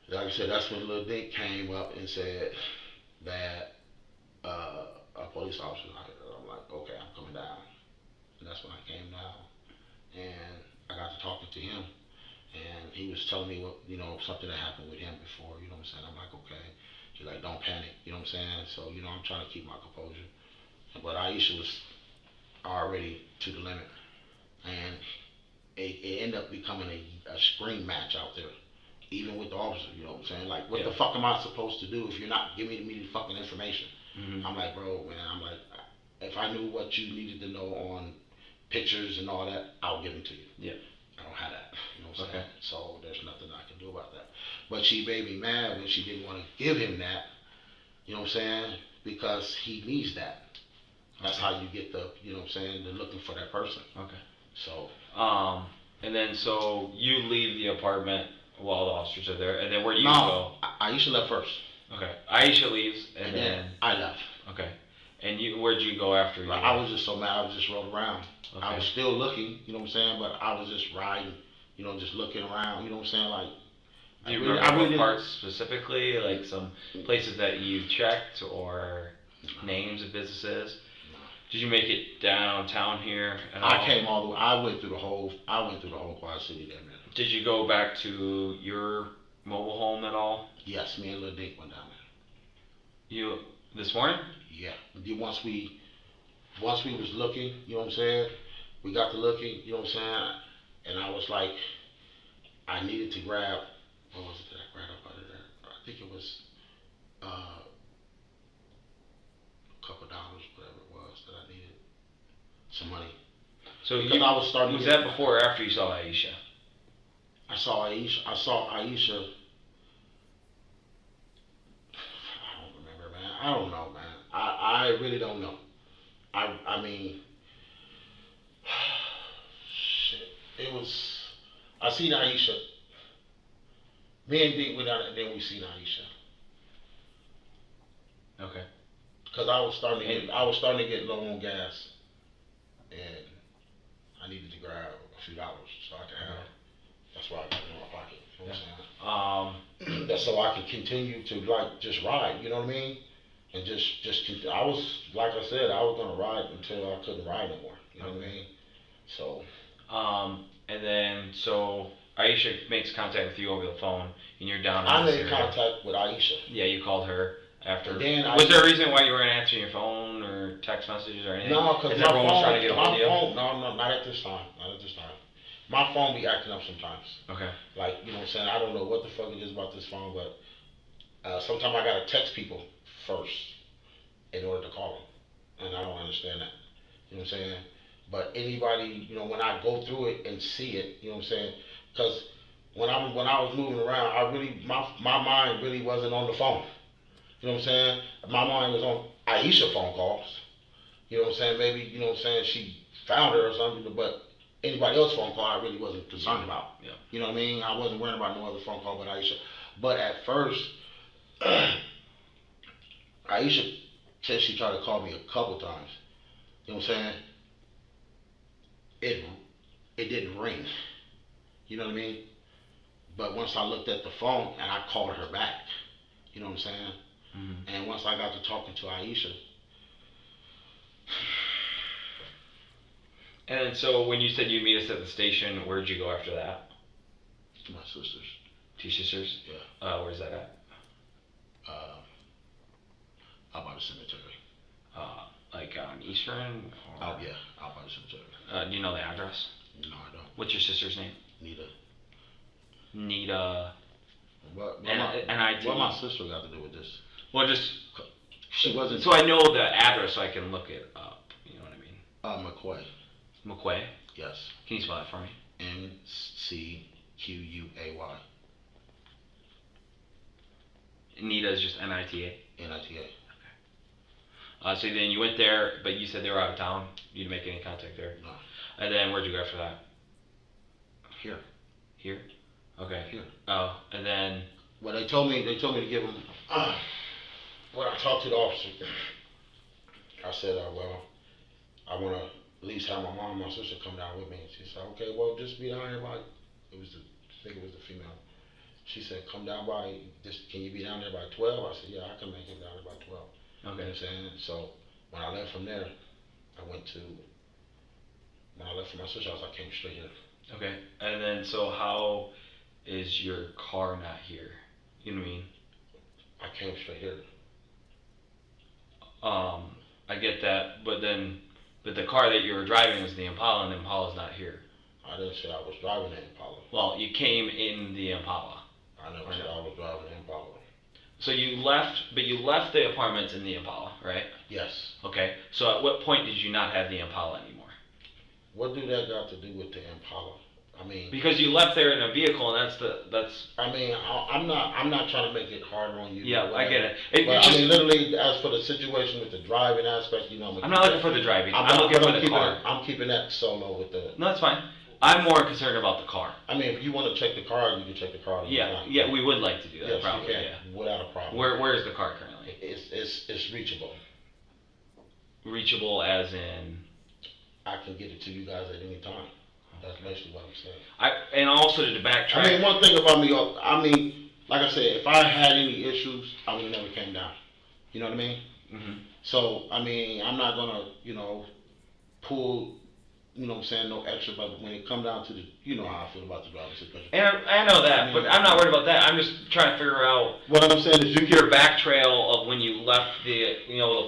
Speaker 2: like I said, that's when Lil Dink came up and said that a police officer. I'm like, okay, I'm coming down. And that's when I came down, and I got to talking to him, and he was telling me what something that happened with him before. You know what I'm saying? I'm like, okay. He's like, don't panic. You know what I'm saying? So I'm trying to keep my composure. But Aisha was already to the limit, and it ended up becoming a scream match out there, even with the officer. You know what I'm saying? Like, what the fuck am I supposed to do if you're not giving me the fucking information?
Speaker 1: Mm-hmm.
Speaker 2: I'm like, bro, man. I'm like, if I knew what you needed to know on pictures and all that, I'll give it to you.
Speaker 1: Yeah.
Speaker 2: I don't have that. You know what I'm
Speaker 1: Okay.
Speaker 2: saying? So there's nothing I can do about that. But she made me mad when she didn't want to give him that. You know what I'm saying? Because he needs that. That's how you get you know what I'm saying, the looking for that person.
Speaker 1: Okay.
Speaker 2: So.
Speaker 1: And then so you leave the apartment while the officers are there, and then where do you go?
Speaker 2: No, Aisha left first.
Speaker 1: Okay. Aisha leaves, and then
Speaker 2: I left.
Speaker 1: Okay. And where'd you go after you?
Speaker 2: I was just so mad. I was just rolling around.
Speaker 1: Okay.
Speaker 2: I was still looking, you know what I'm saying, but I was just riding, just looking around, you know what I'm saying, like.
Speaker 1: Do you remember what parts specifically, like some places that you checked or names of businesses?
Speaker 2: No.
Speaker 1: Did you make it downtown here at all?
Speaker 2: I came all the way. I went through the whole Quad City there, man.
Speaker 1: Did you go back to your mobile home at all?
Speaker 2: Yes, me and Lil Dink went down there.
Speaker 1: This morning?
Speaker 2: Yeah. Once we was looking, you know what I'm saying? We got to looking, you know what I'm saying? And I was like, I needed to grab, what was it that I grabbed up out of there? I think it was a couple dollars, whatever it was that I needed. Some money.
Speaker 1: So
Speaker 2: because I was starting.
Speaker 1: Was that before or after you saw Aisha?
Speaker 2: I saw Aisha. I don't remember, man. I don't know, man. I really don't know. I mean, shit. It was. I seen Aisha. Me and Dink went out, and then we seen Aisha.
Speaker 1: Okay.
Speaker 2: Because I was starting to get low on gas. and I needed to grab a few dollars so I could have. That's why I got it in my pocket. You know what I'm saying? That's so I can continue to like just ride. You know what I mean? And I was like I said, I was gonna ride until I couldn't ride no more. You know what I mean? So.
Speaker 1: And then so Aisha makes contact with you over the phone, and you're down.
Speaker 2: I made contact with Aisha.
Speaker 1: Yeah, you called her after.
Speaker 2: Then
Speaker 1: was there a reason why you weren't answering your phone or text messages or anything?
Speaker 2: No, because
Speaker 1: everyone was trying to get a hold of you.
Speaker 2: No, not at this time. Not at this time. My phone be acting up sometimes.
Speaker 1: Okay.
Speaker 2: Like, you know what I'm saying? I don't know what the fuck it is about this phone, but sometimes I gotta text people first in order to call them, and I don't understand that. You know what I'm saying? But anybody, you know, when I go through it and see it, you know what I'm saying? Because when I was moving around, my mind really wasn't on the phone. You know what I'm saying? My mind was on Aisha phone calls. You know what I'm saying? Maybe, you know what I'm saying, she found her or something, but anybody else's phone call I really wasn't concerned about.
Speaker 1: Yeah.
Speaker 2: You know what I mean? I wasn't worrying about no other phone call but Aisha. But at first, Aisha said she tried to call me a couple times. You know what I'm saying? It didn't ring. You know what I mean? But once I looked at the phone and I called her back, you know what I'm saying?
Speaker 1: Mm-hmm.
Speaker 2: And once I got to talking to Aisha.
Speaker 1: And so when you said you'd meet us at the station, where'd you go after that?
Speaker 2: To my sisters.
Speaker 1: To your sisters?
Speaker 2: Yeah.
Speaker 1: Where's that at?
Speaker 2: Out by the cemetery.
Speaker 1: Like on Eastern? Or?
Speaker 2: Oh yeah, out by the cemetery.
Speaker 1: Do you know the address?
Speaker 2: No, I don't.
Speaker 1: What's your sister's name?
Speaker 2: Nita. What my sister got to do with this?
Speaker 1: Well, just
Speaker 2: she wasn't.
Speaker 1: So I know the address, so I can look it up. You know what I mean?
Speaker 2: McQuay.
Speaker 1: McQuay.
Speaker 2: Yes.
Speaker 1: Can you spell that for me?
Speaker 2: McQuay.
Speaker 1: Nita is just Nita.
Speaker 2: Nita.
Speaker 1: Okay. So then you went there, but you said they were out of town. You didn't make any contact there.
Speaker 2: No.
Speaker 1: And then where'd you go after that?
Speaker 2: Here.
Speaker 1: Here. Okay.
Speaker 2: Here.
Speaker 1: Oh, and then.
Speaker 2: Well, they told me to give them. When I talked to the officer, I said, well, I want to at least have my mom and my sister come down with me. And she said, okay, well, just be down here by. I think it was the female. She said, come down by. Can you be down there by 12? I said, yeah, I can make it down there by 12.
Speaker 1: Okay.
Speaker 2: You know what I'm saying? So when I left from there, when I left from my sister's house, I came straight here.
Speaker 1: Okay. And then, so how is your car not here? You know what I mean?
Speaker 2: I came straight here.
Speaker 1: I get that, but the car that you were driving was the Impala, and the Impala's not here.
Speaker 2: I didn't say I was driving the Impala.
Speaker 1: Well, you came in the Impala.
Speaker 2: I never said I was driving the Impala.
Speaker 1: So you left the apartments in the Impala, right?
Speaker 2: Yes.
Speaker 1: Okay. So at what point did you not have the Impala anymore?
Speaker 2: What do that got to do with the Impala? I mean,
Speaker 1: because you left there in a vehicle, and that's.
Speaker 2: I mean, I'm not trying to make it harder on you.
Speaker 1: Yeah, I get it.
Speaker 2: But I mean, literally, as for the situation with the driving aspect, you know,
Speaker 1: I'm not looking for the driving. I'm looking for the car.
Speaker 2: I'm keeping that solo with the.
Speaker 1: No, that's fine. I'm more concerned about the car.
Speaker 2: I mean, if you want to check the car, you can check the car.
Speaker 1: Yeah, we would like to do that.
Speaker 2: Yes,
Speaker 1: probably.
Speaker 2: You can,
Speaker 1: yeah.
Speaker 2: Without a problem.
Speaker 1: Where is the car currently?
Speaker 2: It's reachable.
Speaker 1: Reachable as in.
Speaker 2: I can get it to you guys at any time. That's basically what I'm saying.
Speaker 1: And also to backtrack.
Speaker 2: I mean, one thing about me, I mean, like I said, if I had any issues, I would have never came down. You know what I mean?
Speaker 1: Mm-hmm.
Speaker 2: So, I mean, I'm not gonna, pull, what I'm saying, no extra. But when it come down to you know how I feel about the driving situation.
Speaker 1: And I know that, but I'm not worried about that. I'm just trying to figure out.
Speaker 2: What I'm saying is,
Speaker 1: your back trail of when you left the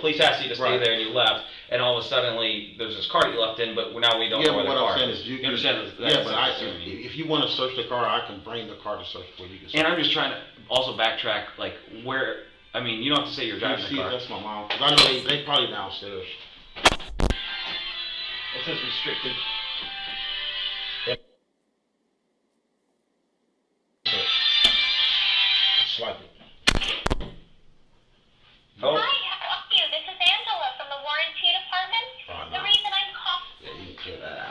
Speaker 1: police asked you to stay there and you left. And all of a sudden, there's this car that you left in, but now we don't know where the car is.
Speaker 2: Yeah, but what I'm saying is, you understand? If you want to search the car, I can bring the car to search for you.
Speaker 1: And I'm just trying to also backtrack, where. I mean, you don't have to say you're driving the car.
Speaker 2: That's my mom. Because I know they probably downstairs.
Speaker 1: It says restricted.
Speaker 2: Swipe it.
Speaker 1: Oh.
Speaker 3: Hi, how are you? This is Angela from the warranty department.
Speaker 2: Oh, no.
Speaker 3: The reason I'm calling.
Speaker 2: Yeah, you can clear that out.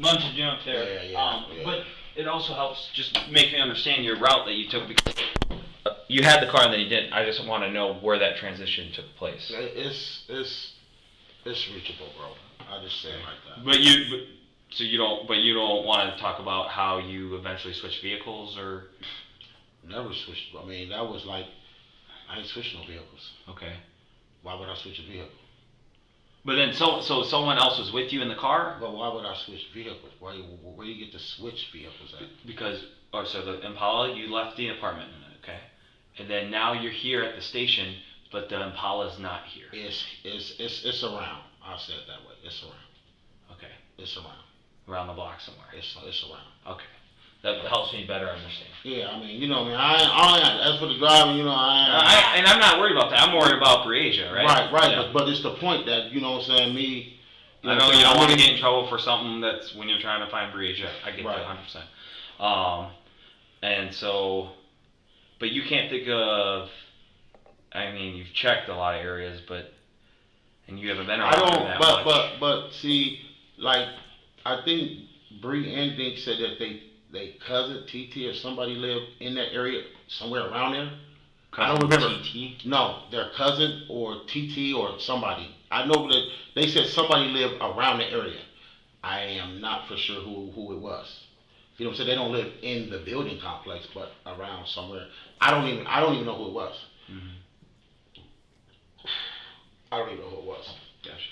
Speaker 1: Bunch of junk there.
Speaker 2: Yeah.
Speaker 1: But it also helps just make me understand your route that you took, because you had the car and then you didn't. I just want to know where that transition took place.
Speaker 2: It's reachable, bro. I just say it like that.
Speaker 1: So you don't want to talk about how you eventually switched vehicles or?
Speaker 2: Never switched. I mean, that was like, I ain't switched no vehicles.
Speaker 1: Okay.
Speaker 2: Why would I switch a vehicle?
Speaker 1: But then, so someone else was with you in the car?
Speaker 2: But why would I switch vehicles? Where do you get to switch vehicles at?
Speaker 1: Because, so the Impala, you left the apartment in it, okay? And then now you're here at the station, but the Impala's not here.
Speaker 2: It's around. I'll say it that way. It's around.
Speaker 1: Okay.
Speaker 2: It's around.
Speaker 1: Around the block somewhere.
Speaker 2: It's around.
Speaker 1: Okay. That helps me better understand.
Speaker 2: Yeah, I mean, as for the driving,
Speaker 1: and I'm not worried about that. I'm worried about Breasia, right?
Speaker 2: Right.
Speaker 1: Yeah.
Speaker 2: But it's the point that, you know what I'm saying,
Speaker 1: I know you don't want to get in trouble for something that's when you're trying to find Breasia. I get
Speaker 2: right.
Speaker 1: that 100%. And so, but you can't think of, I mean, you've checked a lot of areas, and you haven't been around that much.
Speaker 2: But see, like, I think Bree and Dink said that they cousin TT or somebody lived in that area somewhere around there. I don't remember.
Speaker 1: TT?
Speaker 2: No, their cousin or TT or somebody. I know that they said somebody lived around the area. I am not for sure who it was. You know what I'm saying? They don't live in the building complex, but around somewhere. I don't even know who it was.
Speaker 1: Mm-hmm.
Speaker 2: I don't even know who it was.
Speaker 1: Gotcha.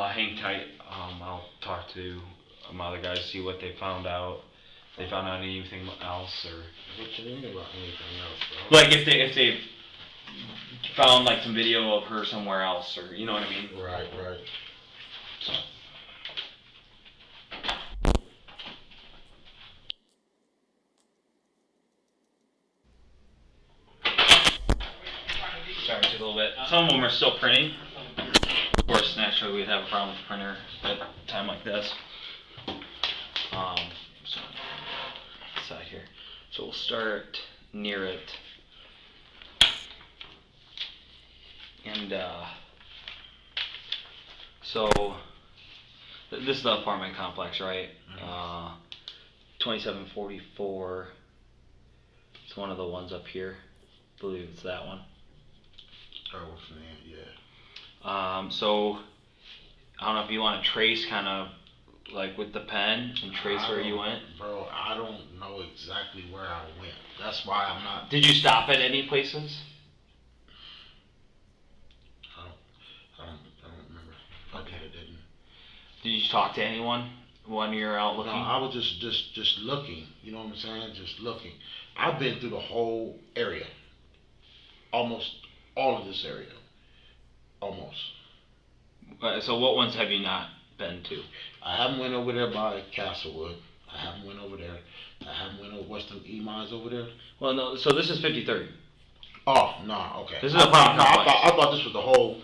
Speaker 1: Hang tight. I'll talk to my other guys, see what they found out. If they found out anything else, or
Speaker 2: what you mean about anything else, bro?
Speaker 1: like if they found like some video of her somewhere else, or you know what I mean?
Speaker 2: Right.
Speaker 1: So. Sorry, just a little bit. Some of them are still printing. Of course, naturally, we'd have a problem with the printer at a time like this. So, side here. So we'll start near it. And, so, this is the apartment complex, right? 2744. It's one of the ones up here. I believe it's that one.
Speaker 2: Oh, what's the name? Yeah.
Speaker 1: So I don't know if you want to trace kind of like with the pen and trace where you went.
Speaker 2: Bro, I don't know exactly where I went. That's why I'm not.
Speaker 1: Did you stop at any places?
Speaker 2: I don't remember.
Speaker 1: Okay.
Speaker 2: I didn't.
Speaker 1: Did you talk to anyone when you were out looking?
Speaker 2: No, I was just looking. You know what I'm saying? Just looking. I've been through the whole area. Almost all of this area. Almost.
Speaker 1: So what ones have you not been to?
Speaker 2: I haven't went over there by Castlewood. I haven't went over there. I haven't went over Western E-Mines over there.
Speaker 1: Well, no. So this is 53rd.
Speaker 2: Oh no, okay.
Speaker 1: This is a problem.
Speaker 2: I thought this was the whole.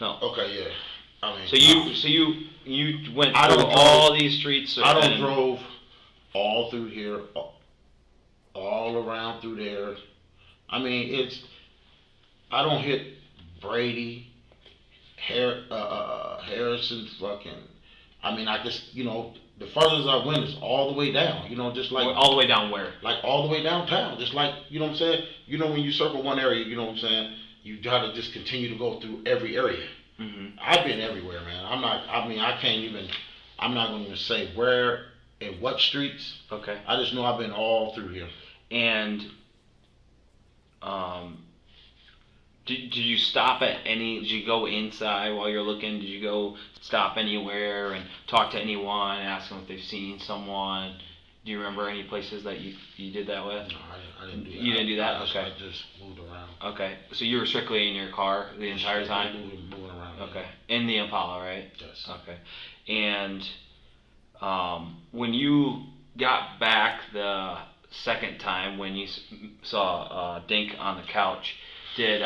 Speaker 1: No.
Speaker 2: Okay, yeah. I mean.
Speaker 1: So you went through all these streets.
Speaker 2: I don't drove all through here, all around through there. I mean, I don't hit Brady, Harrison, fucking. I mean, I just, the furthest I went is all the way down. Just like
Speaker 1: all the way down where?
Speaker 2: Like all the way downtown. Just like, you know what I'm saying. When you circle one area, you know what I'm saying. You gotta just continue to go through every area.
Speaker 1: Mm-hmm.
Speaker 2: I've been everywhere, man. I'm not gonna even say where and what streets.
Speaker 1: Okay.
Speaker 2: I just know I've been all through here.
Speaker 1: And, did you stop at any? Did you go inside while you're looking? Did you go stop anywhere and talk to anyone, ask them if they've seen someone? Do you remember any places that you did that with?
Speaker 2: No, I didn't do that.
Speaker 1: You didn't do that? Okay.
Speaker 2: I just moved around.
Speaker 1: Okay, so you were strictly in your car the entire time?
Speaker 2: Moving around.
Speaker 1: Okay, in the Impala, right?
Speaker 2: Yes.
Speaker 1: Okay, and when you got back the second time, when you saw Dink on the couch, did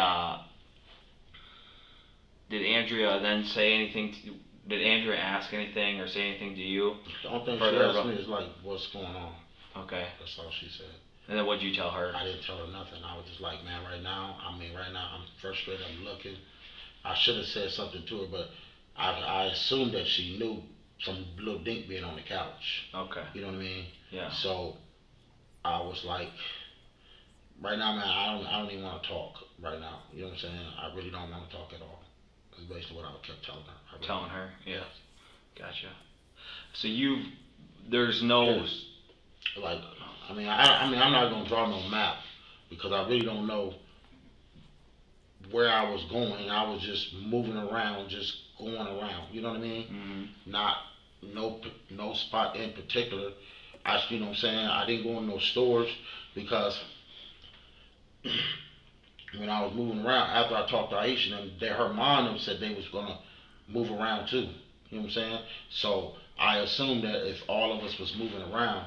Speaker 1: Andrea then say anything? Did Andrea ask anything or say anything to you?
Speaker 2: The only thing she asked me is like, "What's going on?"
Speaker 1: Okay.
Speaker 2: That's all she said.
Speaker 1: And then what did you tell her?
Speaker 2: I didn't tell her nothing. I was just like, man, right now I'm frustrated. I'm looking. I should have said something to her, but I assumed that she knew from Little Dink being on the couch.
Speaker 1: Okay.
Speaker 2: You know what I mean?
Speaker 1: Yeah.
Speaker 2: So I was like, right now, man, I don't even want to talk right now. You know what I'm saying? I really don't want to talk at all. It's based on what I kept telling her. I really
Speaker 1: Telling
Speaker 2: don't.
Speaker 1: her. Yeah. Gotcha. So there's no.
Speaker 2: Like, I mean, I'm not gonna draw no map because I really don't know where I was going. I was just moving around, just going around. You know what I mean?
Speaker 1: Mm-hmm.
Speaker 2: Not no spot in particular. You know what I'm saying? I didn't go in no stores because when I was moving around after I talked to Aisha and her mom them said they was gonna move around too. You know what I'm saying? So I assumed that if all of us was moving around,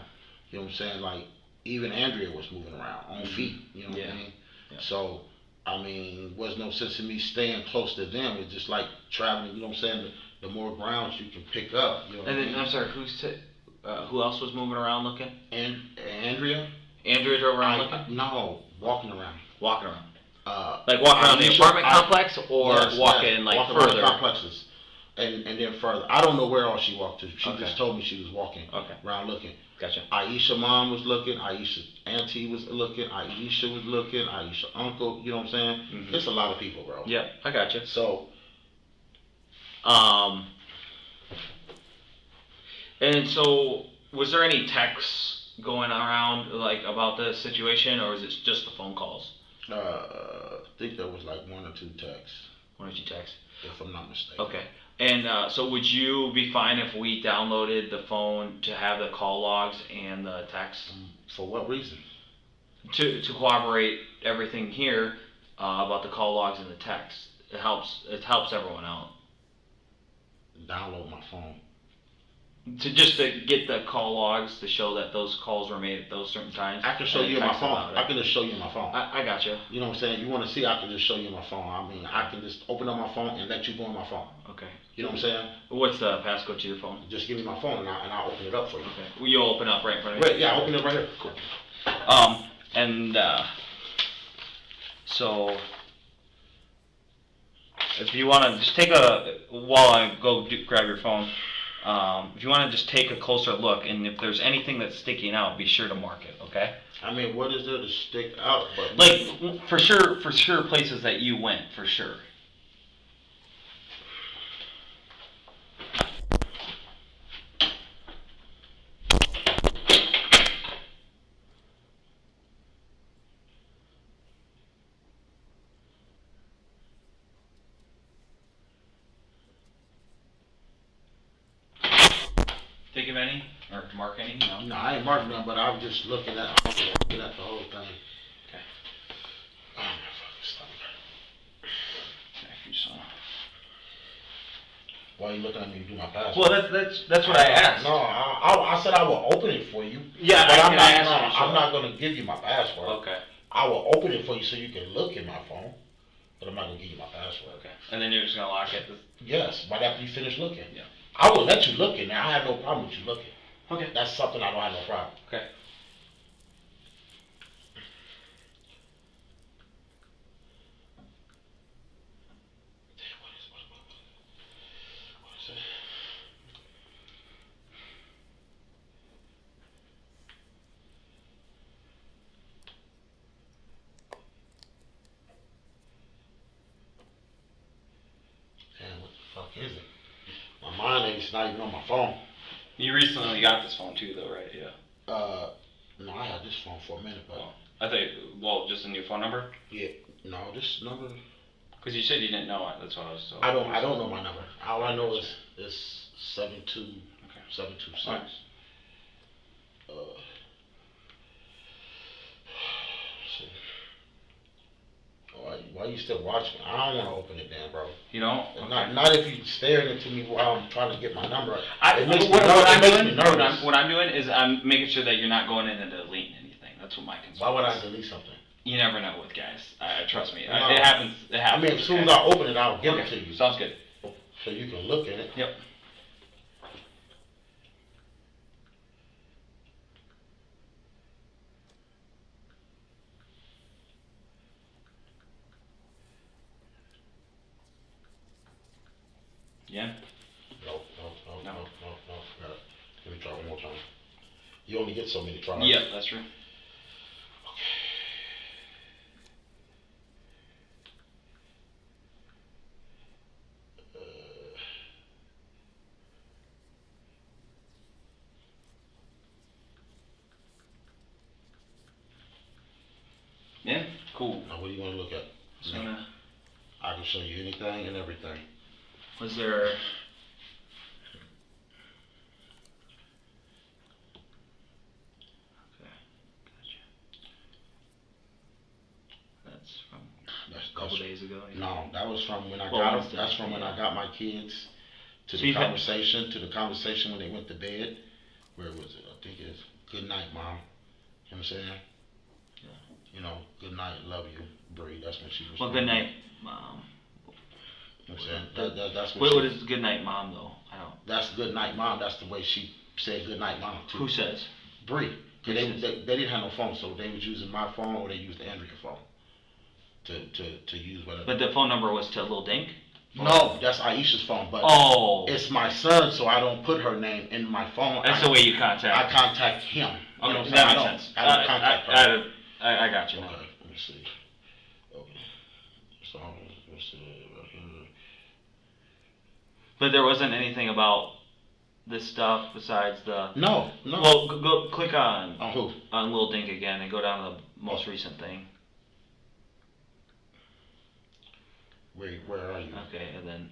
Speaker 2: you know what I'm saying, like even Andrea was moving around on feet. You know what
Speaker 1: Yeah.
Speaker 2: I mean?
Speaker 1: Yeah.
Speaker 2: So I mean, was no sense in me staying close to them. It's just like traveling. You know what I'm saying? The more grounds you can pick up. You know what
Speaker 1: And
Speaker 2: I
Speaker 1: then
Speaker 2: mean?
Speaker 1: I'm sorry, who else was moving around looking?
Speaker 2: And Andrea,
Speaker 1: Andrea drove around looking?
Speaker 2: no, walking around.
Speaker 1: Walking around.
Speaker 2: Like
Speaker 1: walking around the
Speaker 2: Aisha,
Speaker 1: apartment complex or
Speaker 2: yes,
Speaker 1: walking
Speaker 2: yes,
Speaker 1: like
Speaker 2: walking around
Speaker 1: further?
Speaker 2: complexes. And then further. I don't know where all she walked to. She
Speaker 1: Okay.
Speaker 2: just told me she was walking
Speaker 1: Okay.
Speaker 2: around looking.
Speaker 1: Gotcha.
Speaker 2: Aisha mom was looking. Aisha auntie was looking. Aisha was looking. Aisha uncle. You know what I'm saying?
Speaker 1: Mm-hmm.
Speaker 2: It's a lot of people, bro.
Speaker 1: Yep, I gotcha.
Speaker 2: So
Speaker 1: And so was there any texts going around like about the situation, or is it just the phone calls?
Speaker 2: I think there was like one or two texts,
Speaker 1: One or two texts.
Speaker 2: if I'm not mistaken.
Speaker 1: Okay. And so would you be fine if we downloaded the phone to have the call logs and the texts
Speaker 2: For what reason?
Speaker 1: to corroborate everything here about the call logs and the text? It helps everyone out.
Speaker 2: Download my phone.
Speaker 1: To get the call logs to show that those calls were made at those certain times.
Speaker 2: I can show you my phone. I can just show you my phone.
Speaker 1: I got you.
Speaker 2: You know what I'm saying? You want to see? I can just show you my phone. I mean, I can just open up my phone and let you go on my phone.
Speaker 1: Okay.
Speaker 2: You know what I'm saying?
Speaker 1: What's the passcode to your phone?
Speaker 2: Just give me my phone and I'll open it up for you.
Speaker 1: Okay. Well, you'll open up right in front of me.
Speaker 2: Right? Yeah, open it right here. Cool.
Speaker 1: So if you want to just while I go grab your phone, if you want to just take a closer look, and if there's anything that's sticking out, be sure to mark it, okay?
Speaker 2: I mean, what is there to stick out? But
Speaker 1: like for sure places that you went, for sure. Think of any or mark any?
Speaker 2: No, I ain't marking them, but I'm just looking at the whole thing.
Speaker 1: Okay.
Speaker 2: Oh my fucking stomach. Why are you looking at me to do my password?
Speaker 1: Well, that's what I asked.
Speaker 2: No, I said I will open it for you.
Speaker 1: Yeah,
Speaker 2: but
Speaker 1: I'm
Speaker 2: not going to give you my password.
Speaker 1: Okay.
Speaker 2: I will open it for you so you can look in my phone, but I'm not going to give you my password.
Speaker 1: Okay. And then you're just going to lock it?
Speaker 2: Yes, right after you finish looking.
Speaker 1: Yeah.
Speaker 2: I will let you look in there. I have no problem with you looking.
Speaker 1: Okay.
Speaker 2: That's something I don't have no problem.
Speaker 1: Okay.
Speaker 2: What is it? Damn, what the fuck is it? My mind ain't not even on my phone.
Speaker 1: You recently got this phone too, though, right? Yeah.
Speaker 2: No, I had this phone for a minute, but
Speaker 1: I thought, just a new phone number?
Speaker 2: yeah, no, this number.
Speaker 1: Because you said you didn't know it. That's what I was.
Speaker 2: I don't know my number. All I know is 72726.
Speaker 1: Right.
Speaker 2: See. Why you still watching? I don't want to open it, then, bro.
Speaker 1: You know?
Speaker 2: Not if you staring into me while I'm trying to get my number.
Speaker 1: What I'm doing is I'm making sure that you're not going in and deleting anything. That's what my concern is.
Speaker 2: Why would I delete something?
Speaker 1: You never know with guys. Trust me.
Speaker 2: No.
Speaker 1: It happens.
Speaker 2: I mean, as soon as I open it, I'll give it to you.
Speaker 1: Sounds good.
Speaker 2: So you can look at it.
Speaker 1: Yep. Yeah.
Speaker 2: No. Let me try one more time. You only get so many tries.
Speaker 1: Yep, that's true. Yeah, cool.
Speaker 2: Now, what do you want to look at?
Speaker 1: So,
Speaker 2: I can show you anything and everything.
Speaker 1: was there? That's from a couple days ago. Yeah.
Speaker 2: No, that was from when I
Speaker 1: Well,
Speaker 2: got.
Speaker 1: Wednesday,
Speaker 2: That's from when
Speaker 1: yeah.
Speaker 2: I got my kids to
Speaker 1: So
Speaker 2: the
Speaker 1: you've had-
Speaker 2: conversation. To the conversation when they went to bed. Where was it? I think it's good night, mom. You know what I'm saying?
Speaker 1: Yeah.
Speaker 2: You know, good night, love you, Bree. That's when she was.
Speaker 1: Well, good night, Mom.
Speaker 2: You know what I'm saying? That's
Speaker 1: Wait,
Speaker 2: she,
Speaker 1: what is good night, Mom, though? I don't.
Speaker 2: That's good night, mom. That's the way she said good night, mom. Too.
Speaker 1: Who says?
Speaker 2: Bree.
Speaker 1: Who
Speaker 2: They
Speaker 1: says?
Speaker 2: they didn't have no phone, so they was using my phone or they used the Andrea phone to use whatever.
Speaker 1: But the phone number was to Lil Dink?
Speaker 2: No, that's Aisha's phone, but
Speaker 1: Oh.
Speaker 2: it's my son, so I don't put her name in my phone.
Speaker 1: That's the way you contact.
Speaker 2: I contact him. You know what I'm saying?
Speaker 1: That makes sense.
Speaker 2: I don't contact her.
Speaker 1: I got you.
Speaker 2: Okay,
Speaker 1: Now.
Speaker 2: let me see. Okay. So, let's see.
Speaker 1: But there wasn't anything about this stuff besides the.
Speaker 2: No.
Speaker 1: Well, go click on
Speaker 2: who?
Speaker 1: on Lil Dink again and go down to the most recent thing.
Speaker 2: Where are you?
Speaker 1: Okay, and then.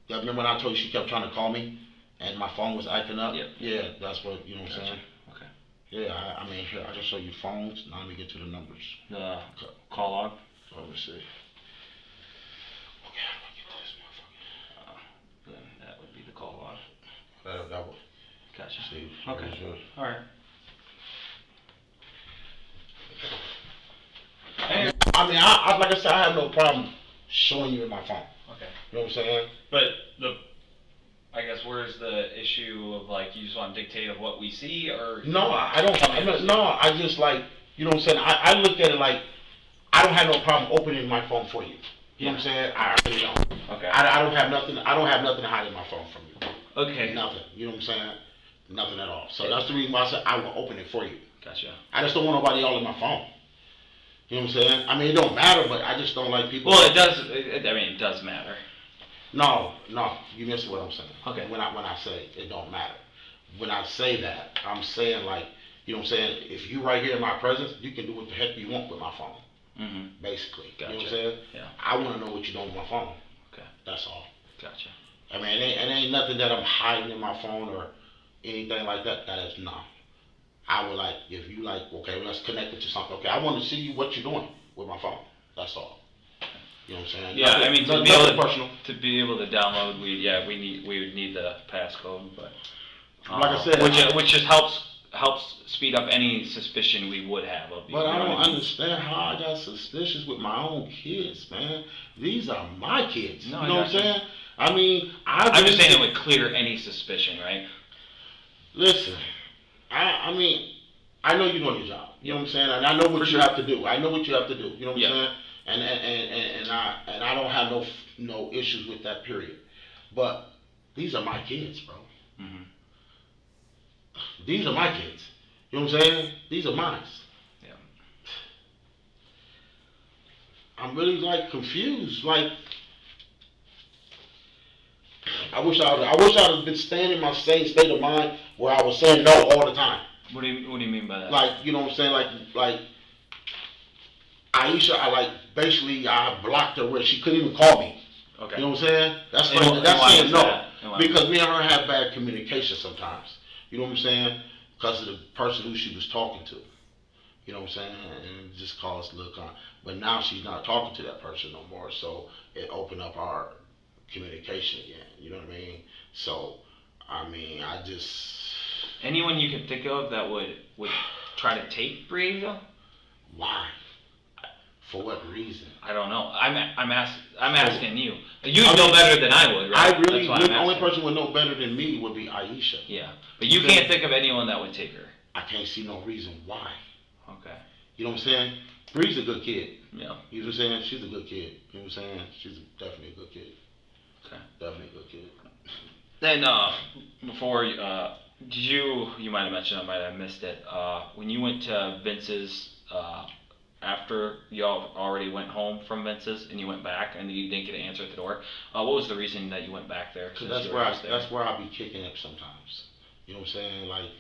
Speaker 2: Yeah, remember when I told you she kept trying to call me and my phone was acting up?
Speaker 1: Yep.
Speaker 2: Yeah, that's what, you know what I'm saying?
Speaker 1: Okay.
Speaker 2: Yeah, I mean, here, I just show you phones. Now let me get to the numbers.
Speaker 1: The call log.
Speaker 2: So let me see. Okay, how do I get to this motherfucker?
Speaker 1: Then that would be the call log.
Speaker 2: That would.
Speaker 1: Gotcha.
Speaker 2: See.
Speaker 1: Okay. All right.
Speaker 2: I mean, I like I said, I have no problem showing you in my phone.
Speaker 1: Okay.
Speaker 2: You know what I'm saying?
Speaker 1: But I guess where's the issue of like you just want to dictate of what we see or?
Speaker 2: No, I don't. No, I just like, you know what I'm saying? I look at it like I don't have no problem opening my phone for you. You know what I'm saying? I really don't.
Speaker 1: Okay.
Speaker 2: I don't have nothing. I don't have nothing to hide in my phone from you.
Speaker 1: Okay.
Speaker 2: Nothing. You know what I'm saying? Nothing at all. So that's the reason why I said I will open it for you.
Speaker 1: Gotcha.
Speaker 2: I just don't want nobody all in my phone. You know what I'm saying? I mean, it don't matter, but I just don't like people.
Speaker 1: Well, it does. I mean, it does matter.
Speaker 2: No, you missed what I'm saying.
Speaker 1: Okay.
Speaker 2: When I say it don't matter, when I say that, I'm saying like, you know what I'm saying? If you right here in my presence, you can do what the heck you want with my phone.
Speaker 1: Mm-hmm.
Speaker 2: Basically.
Speaker 1: Gotcha.
Speaker 2: You know what I'm saying?
Speaker 1: Yeah.
Speaker 2: I want to know what you're doing with my phone.
Speaker 1: Okay.
Speaker 2: That's all.
Speaker 1: Gotcha.
Speaker 2: I mean, it ain't nothing that I'm hiding in my phone or anything like that. That is no. I would like, if you like, okay, let's connect it to something. Okay, I want to see you what you're doing with my phone. That's all. You know what I'm saying?
Speaker 1: Yeah,
Speaker 2: nothing,
Speaker 1: I mean to be able to download, we would need the passcode, but
Speaker 2: like I said,
Speaker 1: which just helps speed up any suspicion we would have of you.
Speaker 2: But I don't understand how I got suspicious with my own kids, man. These are my kids.
Speaker 1: No,
Speaker 2: you know what I'm saying? I mean,
Speaker 1: I'm just saying it would clear any suspicion, right?
Speaker 2: Listen, I mean, I know you're doing your job. You know what I'm saying? And I know what you have to do. I know what you have to do. You know what I'm saying? And I don't have no issues with that, period. But these are my kids, bro.
Speaker 1: Mm-hmm.
Speaker 2: These are my kids. You know what I'm saying? These are mine.
Speaker 1: Yeah.
Speaker 2: I'm really like confused. Like, I wish I would have been staying in my same state of mind where I was saying no all the time.
Speaker 1: What do you mean by that?
Speaker 2: Like, you know what I'm saying? Like Aisha, I blocked her where she couldn't even call me.
Speaker 1: Okay.
Speaker 2: You know what I'm saying? That's saying no. Because me and her have bad communication sometimes. You know what I'm saying? Because of the person who she was talking to. You know what I'm saying? And it just caused a little but now she's not talking to that person no more, so it opened up our communication again. You know what I mean? So, I mean, I just...
Speaker 1: Anyone you can think of that would try to take Breasia?
Speaker 2: Why? For what reason?
Speaker 1: I don't know. I'm asking you. You know better than I would, right?
Speaker 2: The only person who would know better than me would be Aisha.
Speaker 1: Yeah, but you can't think of anyone that would take her.
Speaker 2: I can't see no reason why.
Speaker 1: Okay.
Speaker 2: You know what I'm saying? Bree's a good kid.
Speaker 1: Yeah.
Speaker 2: You know what I'm saying? She's a good kid. You know what I'm saying? She's definitely a good kid.
Speaker 1: Okay.
Speaker 2: Definitely a good kid.
Speaker 1: Then before did you might have mentioned, I might have missed it. When you went to Vince's after y'all already went home from Vince's and you went back and you didn't get an answer at the door, what was the reason that you went back there?
Speaker 2: Cause that's where I be kicking up sometimes. You know what I'm saying? Like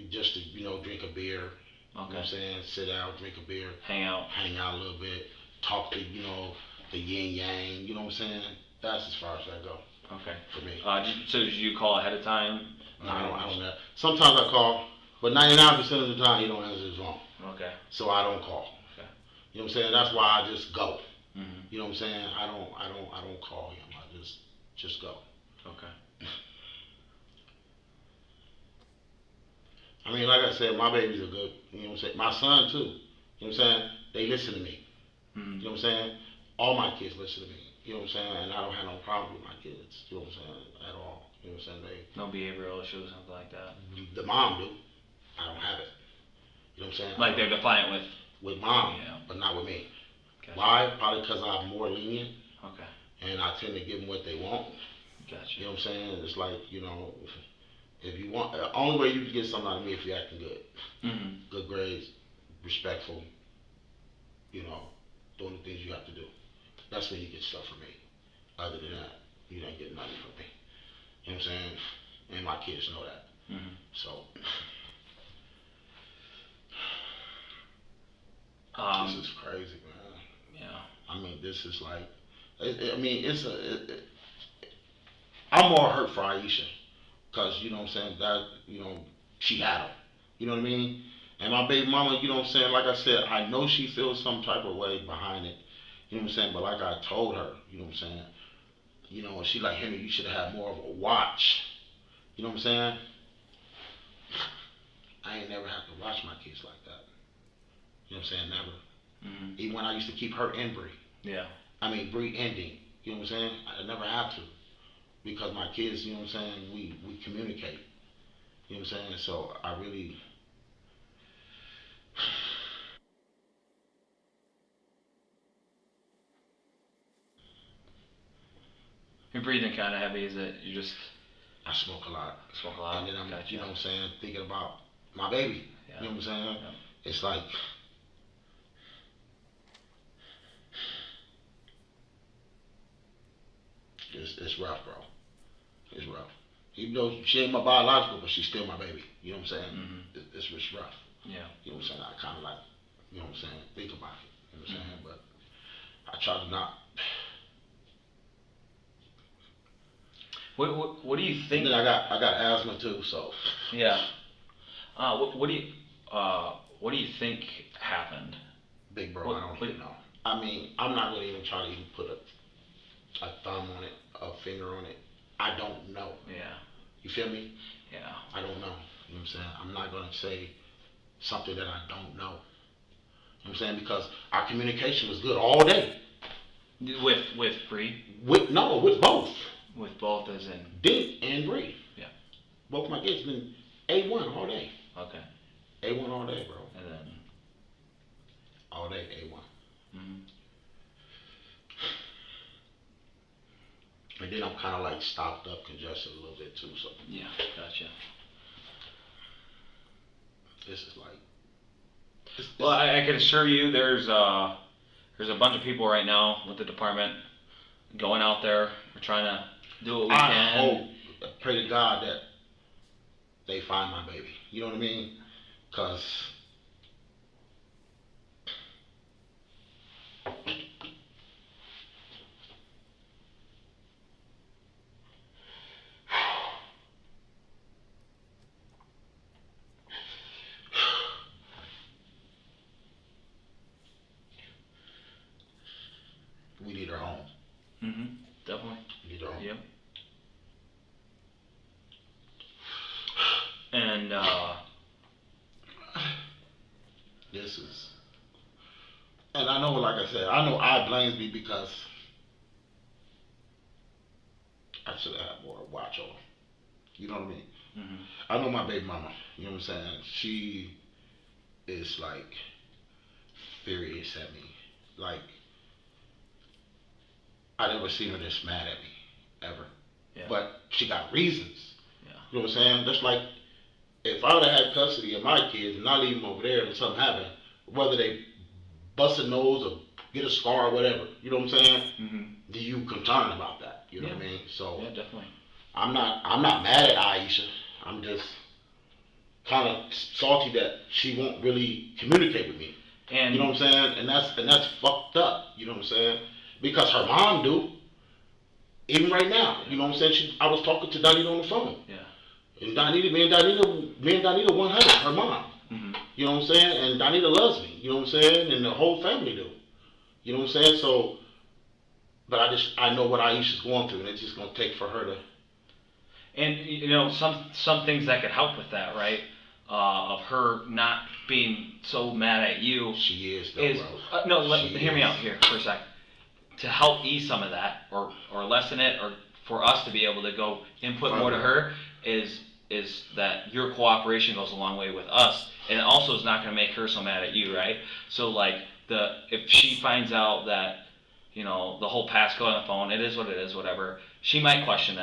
Speaker 2: just to drink a beer. You know what I'm saying? Sit down, drink a beer,
Speaker 1: hang out
Speaker 2: a little bit, talk to the yin yang. You know what I'm saying? That's as far as I go.
Speaker 1: Okay.
Speaker 2: For me.
Speaker 1: So did you call ahead of time?
Speaker 2: No, I don't know. Sometimes I call, but 99% of the time he don't answer his phone.
Speaker 1: Okay.
Speaker 2: So I don't call.
Speaker 1: Okay.
Speaker 2: You know what I'm saying? That's why I just go.
Speaker 1: Mm-hmm.
Speaker 2: You know what I'm saying? I don't call him. I just go.
Speaker 1: Okay.
Speaker 2: I mean, like I said, my babies are good. You know what I'm saying? My son too. You know what I'm saying? They listen to me.
Speaker 1: Mm-hmm.
Speaker 2: You know what I'm saying? All my kids listen to me. You know what I'm saying? And I don't have no problem with my kids. You know what I'm saying? At all. You know what I'm saying?
Speaker 1: No behavioral issues, something like that.
Speaker 2: The mom do. I don't have it. You know what I'm saying?
Speaker 1: Like they're defiant
Speaker 2: with mom,
Speaker 1: yeah.
Speaker 2: But not with me.
Speaker 1: Gotcha.
Speaker 2: Why? Probably because I'm more lenient.
Speaker 1: Okay.
Speaker 2: And I tend to give them what they want.
Speaker 1: Gotcha.
Speaker 2: You know what I'm saying? It's like, if you want, the only way you can get something out of me if you're acting good.
Speaker 1: Mm-hmm.
Speaker 2: Good grades, respectful, doing the things you have to do. That's when you get stuff from me. Other than that, you don't get nothing from me. You know what I'm saying? And my kids know that.
Speaker 1: Mm-hmm.
Speaker 2: So, this is crazy, man.
Speaker 1: Yeah.
Speaker 2: I mean, this is like, I'm more hurt for Aisha. Because, you know what I'm saying, that, she had him. You know what I mean? And my baby mama, you know what I'm saying, like I said, I know she feels some type of way behind it. You know what I'm saying? But like I told her, you know what I'm saying? She like, Henry, you should have had more of a watch. You know what I'm saying? I ain't never have to watch my kids like that. You know what I'm saying? Never.
Speaker 1: Mm-hmm.
Speaker 2: Even when I used to keep her and Bree.
Speaker 1: Yeah.
Speaker 2: Bree ending. You know what I'm saying? I never have to. Because my kids, you know what I'm saying, we communicate. You know what I'm saying? So I really...
Speaker 1: You're breathing kind of heavy, is it? You just...
Speaker 2: I smoke a lot.
Speaker 1: Smoke a lot?
Speaker 2: And then I'm,
Speaker 1: gotcha.
Speaker 2: you know what I'm saying, thinking about my baby.
Speaker 1: Yeah.
Speaker 2: You know what I'm saying?
Speaker 1: Yeah.
Speaker 2: It's like... It's rough, bro. It's rough. Even though she ain't my biological, but she's still my baby. You know what I'm saying?
Speaker 1: Mm-hmm.
Speaker 2: It's rough.
Speaker 1: Yeah.
Speaker 2: You know what I'm saying? I kind of like, you know what I'm saying, think about it. You know what I'm saying? But I try to not...
Speaker 1: What do you think?
Speaker 2: And then I got asthma too, so...
Speaker 1: Yeah. What do you think happened?
Speaker 2: Big bro, I don't even know. I'm not gonna even try to even put a thumb on it, a finger on it. I don't know.
Speaker 1: Yeah.
Speaker 2: You feel me?
Speaker 1: Yeah.
Speaker 2: I don't know. You know what I'm saying? I'm not gonna say something that I don't know. You know what I'm saying? Because our communication was good all day.
Speaker 1: With Bree?
Speaker 2: With both.
Speaker 1: With both as in?
Speaker 2: Dink and Bree.
Speaker 1: Yeah.
Speaker 2: Both my kids been A1 all day.
Speaker 1: Okay.
Speaker 2: A1 all day, bro.
Speaker 1: And then?
Speaker 2: All day, A1.
Speaker 1: Mm-hmm.
Speaker 2: And then I'm kind of like stopped up, congested a little bit too, so.
Speaker 1: Yeah, gotcha.
Speaker 2: This is like...
Speaker 1: Well, I can assure you there's a bunch of people right now with the department going out there. We're trying to do what we can.
Speaker 2: I hope, pray to God that they find my baby. You know what I mean? Because... we need her home.
Speaker 1: Mm-hmm. Definitely.
Speaker 2: We need her home.
Speaker 1: Yep. And
Speaker 2: this is... And I know, like I said, I know I blames me because I should have had more watch on her. You know what I mean?
Speaker 1: mm-hmm.
Speaker 2: I know my baby mama. You know what I'm saying? She is like furious at me. Like, I never seen her this mad at me, ever.
Speaker 4: Yeah.
Speaker 2: But she got reasons.
Speaker 4: Yeah.
Speaker 2: You know what I'm saying? Just like, if I would have had custody of my kids and I leave them over there and something happened, whether they bust a nose or get a scar or whatever, you know what I'm saying?
Speaker 4: Mm-hmm.
Speaker 2: Do you concerned about that? You know
Speaker 4: Yeah.
Speaker 2: what I mean? So
Speaker 4: Yeah, definitely.
Speaker 2: I'm not mad at Aisha. I'm just kind of salty that she won't really communicate with me.
Speaker 4: And
Speaker 2: You know what I'm saying? And that's fucked up. You know what I'm saying? Because her mom do. Even right now, you know what I'm saying? I was talking to Donita on the phone.
Speaker 4: Yeah.
Speaker 2: And me and Donita 100, her mom.
Speaker 4: Mm-hmm.
Speaker 2: You know what I'm saying? And Donita loves me. You know what I'm saying? And the whole family do. You know what I'm saying? So, but I know what Aisha's going through, and it's just gonna take for her to.
Speaker 4: And you know, some things that could help with that, right? Of her not being so mad at you
Speaker 2: She is though,
Speaker 4: is
Speaker 2: bro.
Speaker 4: no.
Speaker 2: She
Speaker 4: Hear me
Speaker 2: is.
Speaker 4: out here for a second. To help ease some of that, or lessen it, or for us to be able to go input more to her, is that your cooperation goes a long way with us, and it also is not going to make her so mad at you, right? So like if she finds out that, you know, the whole passcode on the phone, it is what it is, whatever, she might question that.